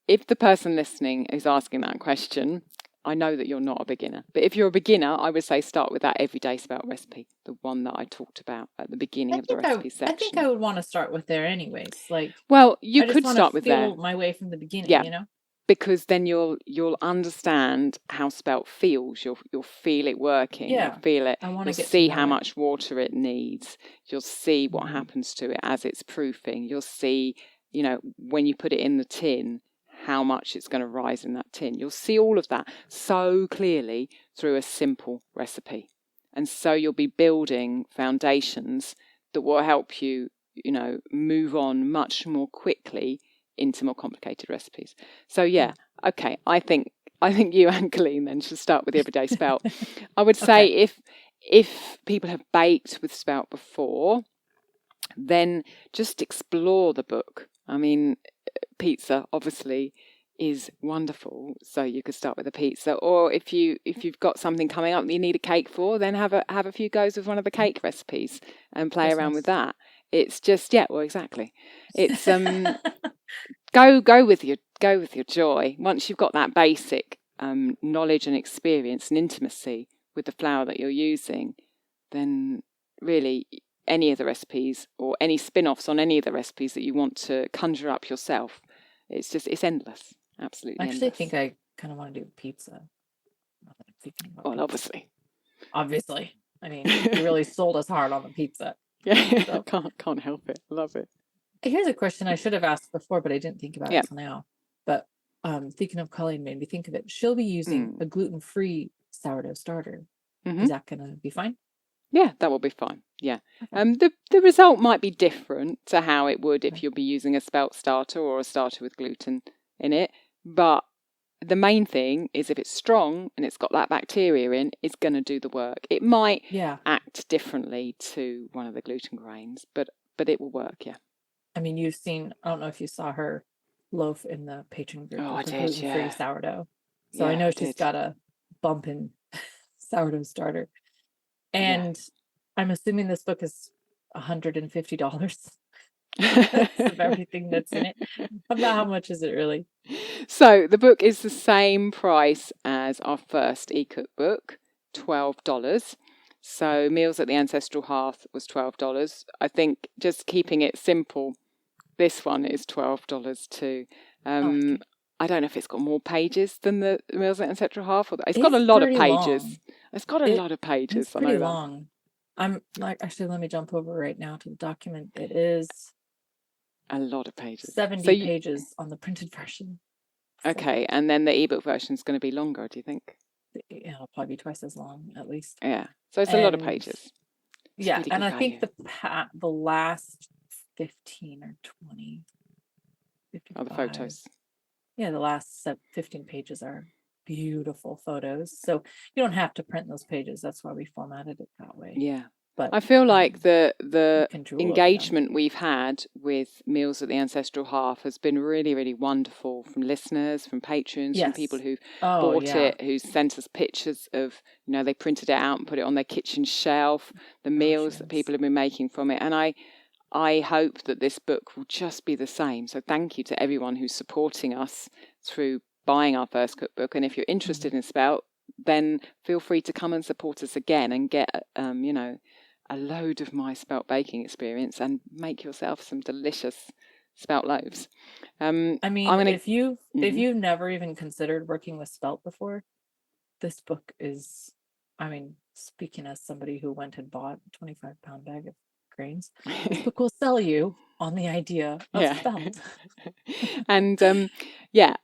if the person listening is asking that question, I know that you're not a beginner. But if you're a beginner, I would say start with that everyday spelt recipe, the one that I talked about at the beginning of the recipe section. I think I would want to start with there anyways. Well, you could start with there. My way from the beginning, Because then you'll understand how spelt feels. You'll feel it working. You'll feel it. You'll see how much water it needs. You'll see what happens to it as it's proofing. You'll see, when you put it in the tin, how much it's going to rise in that tin. You'll see all of that so clearly through a simple recipe. And so you'll be building foundations that will help you, move on much more quickly into more complicated recipes. So okay, I think you and Colleen then should start with the everyday spelt. I would say if people have baked with spelt before, then just explore the book. I mean, pizza obviously is wonderful, so you could start with a pizza. Or if you've got something coming up that you need a cake for, then have a few goes with one of the cake recipes and play around with that. It's just exactly. It's go with your joy. Once you've got that basic knowledge and experience and intimacy with the flour that you're using, then really any of the recipes or any spin-offs on any of the recipes that you want to conjure up yourself, it's endless. Absolutely. I think I kind of want to do pizza. Well, pizza. Obviously. I mean, you really sold us hard on the pizza. Yeah, so. Can't help it. Love it. Here's a question I should have asked before, but I didn't think about it until now. But thinking of Colleen made me think of it. She'll be using a gluten-free sourdough starter. Is that going to be fine? Yeah, that will be fine. Yeah. Okay. The result might be different to how it would if you'll be using a spelt starter or a starter with gluten in it. But the main thing is if it's strong and it's got that bacteria in, it's going to do the work. It might act differently to one of the gluten grains, but it will work, yeah. I mean, I don't know if you saw her loaf in the patron group. Oh, I did, gluten-free sourdough. So I know she's got a bump in sourdough starter. And I'm assuming this book is $150 of everything that's in it. About how much is it really? So the book is the same price as our first ecookbook, $12. So Meals at the Ancestral Hearth was $12. I think just keeping it simple this one is $12 too. Okay. I don't know if it's got more pages than the Meals at Ancestral Half. It's got a lot of pretty pages. long. It's got a lot of pages. It's I know pretty that. long. I'm like, actually, let me jump over right now to the document. It is A lot of pages. 70 pages on the printed version. Okay, and then the ebook version is going to be longer, do you think? Yeah, it'll probably be twice as long, at least. Yeah, so it's a lot of pages. It's Yeah, really and good I think value. the last 15 or 20, 55, Oh, the photos. Yeah, the last 15 pages are beautiful photos. So you don't have to print those pages. That's why we formatted it that way. Yeah. But I feel like the engagement we've had with Meals at the Ancestral Half has been really, really wonderful from listeners, from patrons, from people who've bought it, who sent us pictures of, they printed it out and put it on their kitchen shelf, the meals that people have been making from it. And I hope that this book will just be the same. So thank you to everyone who's supporting us through buying our first cookbook. And if you're interested in Spelt, then feel free to come and support us again and get, a load of my Spelt baking experience and make yourself some delicious Spelt loaves. If you've never even considered working with Spelt before, this book is, speaking as somebody who went and bought a 25-pound bag of grains, this book will sell you on the idea of Spelt. And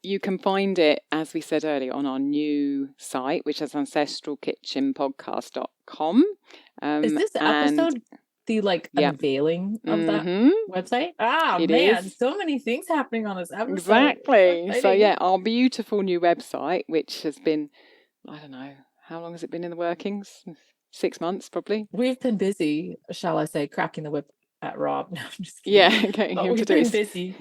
you can find it, as we said earlier, on our new site, which is ancestralkitchenpodcast.com. Is this episode the unveiling of that website? So many things happening on this episode. Exactly. So our beautiful new website, which has been, I don't know, how long has it been in the workings? 6 months, probably. We've been busy, shall I say, cracking the whip at Rob. No, I'm just kidding. Yeah, getting him to do it. We've been busy.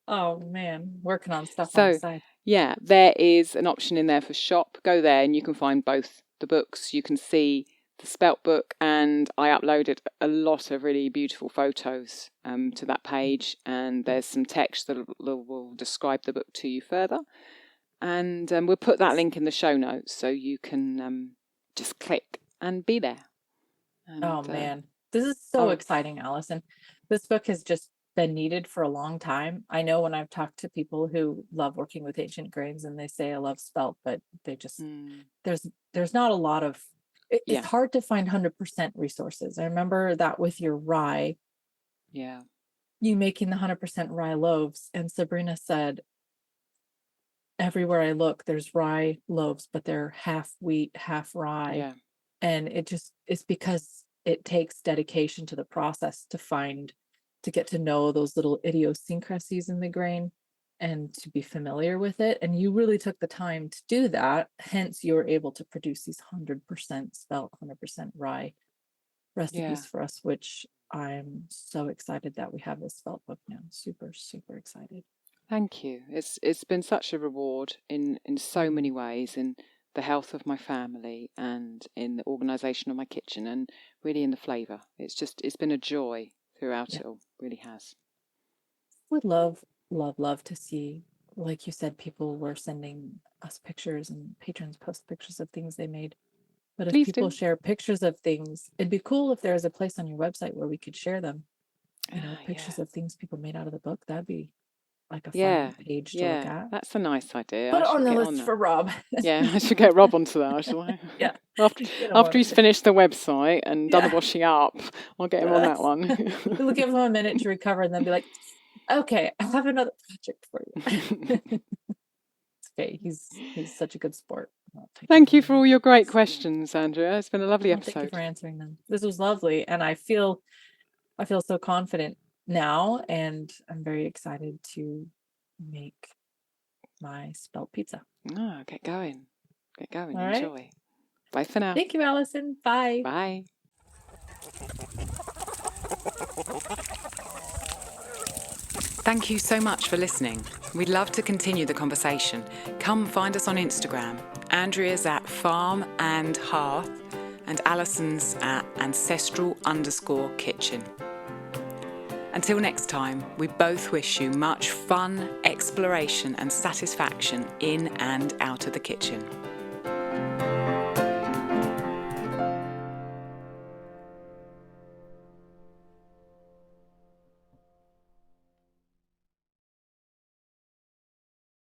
Oh man, working on stuff on the side. Yeah, there is an option in there for shop. Go there and you can find both the books. You can see the Spelt book, and I uploaded a lot of really beautiful photos to that page, and there's some text that will describe the book to you further. And we'll put that link in the show notes so you can just click and be there. And, man, this is so exciting, Alison. This book has just been needed for a long time. I know when I've talked to people who love working with ancient grains and they say I love Spelt, but they just there's not a lot of it's hard to find 100% resources. I remember that with your rye. Yeah. You making the 100% rye loaves, and Sabrina said, everywhere I look, there's rye loaves, but they're half wheat, half rye. Yeah. And it's because it takes dedication to the process to get to know those little idiosyncrasies in the grain and to be familiar with it. And you really took the time to do that. Hence, you were able to produce these 100% Spelt, 100% rye recipes for us, which I'm so excited that we have this Spelt book now. Super, super excited. Thank you. It's been such a reward in so many ways, in the health of my family and in the organisation of my kitchen and really in the flavour. It's been a joy throughout it all. Really has. Would love to see, like you said, people were sending us pictures and patrons post pictures of things they made. But if people share pictures of things, it'd be cool if there was a place on your website where we could share them. Pictures of things people made out of the book. That'd be like a fun page to look at. That's a nice idea. Put it on the list for Rob. I should get Rob onto that, shall I? Yeah. After he's finished the website and done the washing up, I'll get him on that one. We'll give him a minute to recover and then be like, okay, I have another project for you. It's okay. He's such a good sport. Thank you for all your great questions, Andrea. It's been a lovely episode. Thank you for answering them. This was lovely, and I feel so confident now, and I'm very excited to make my Spelt pizza. Get going. All Enjoy. Right. Bye for now. Thank you, Alison. Bye. Bye. Thank you so much for listening. We'd love to continue the conversation. Come find us on Instagram. Andrea's at Farm and Hearth and Alison's at ancestral_kitchen. Until next time, we both wish you much fun, exploration and satisfaction in and out of the kitchen.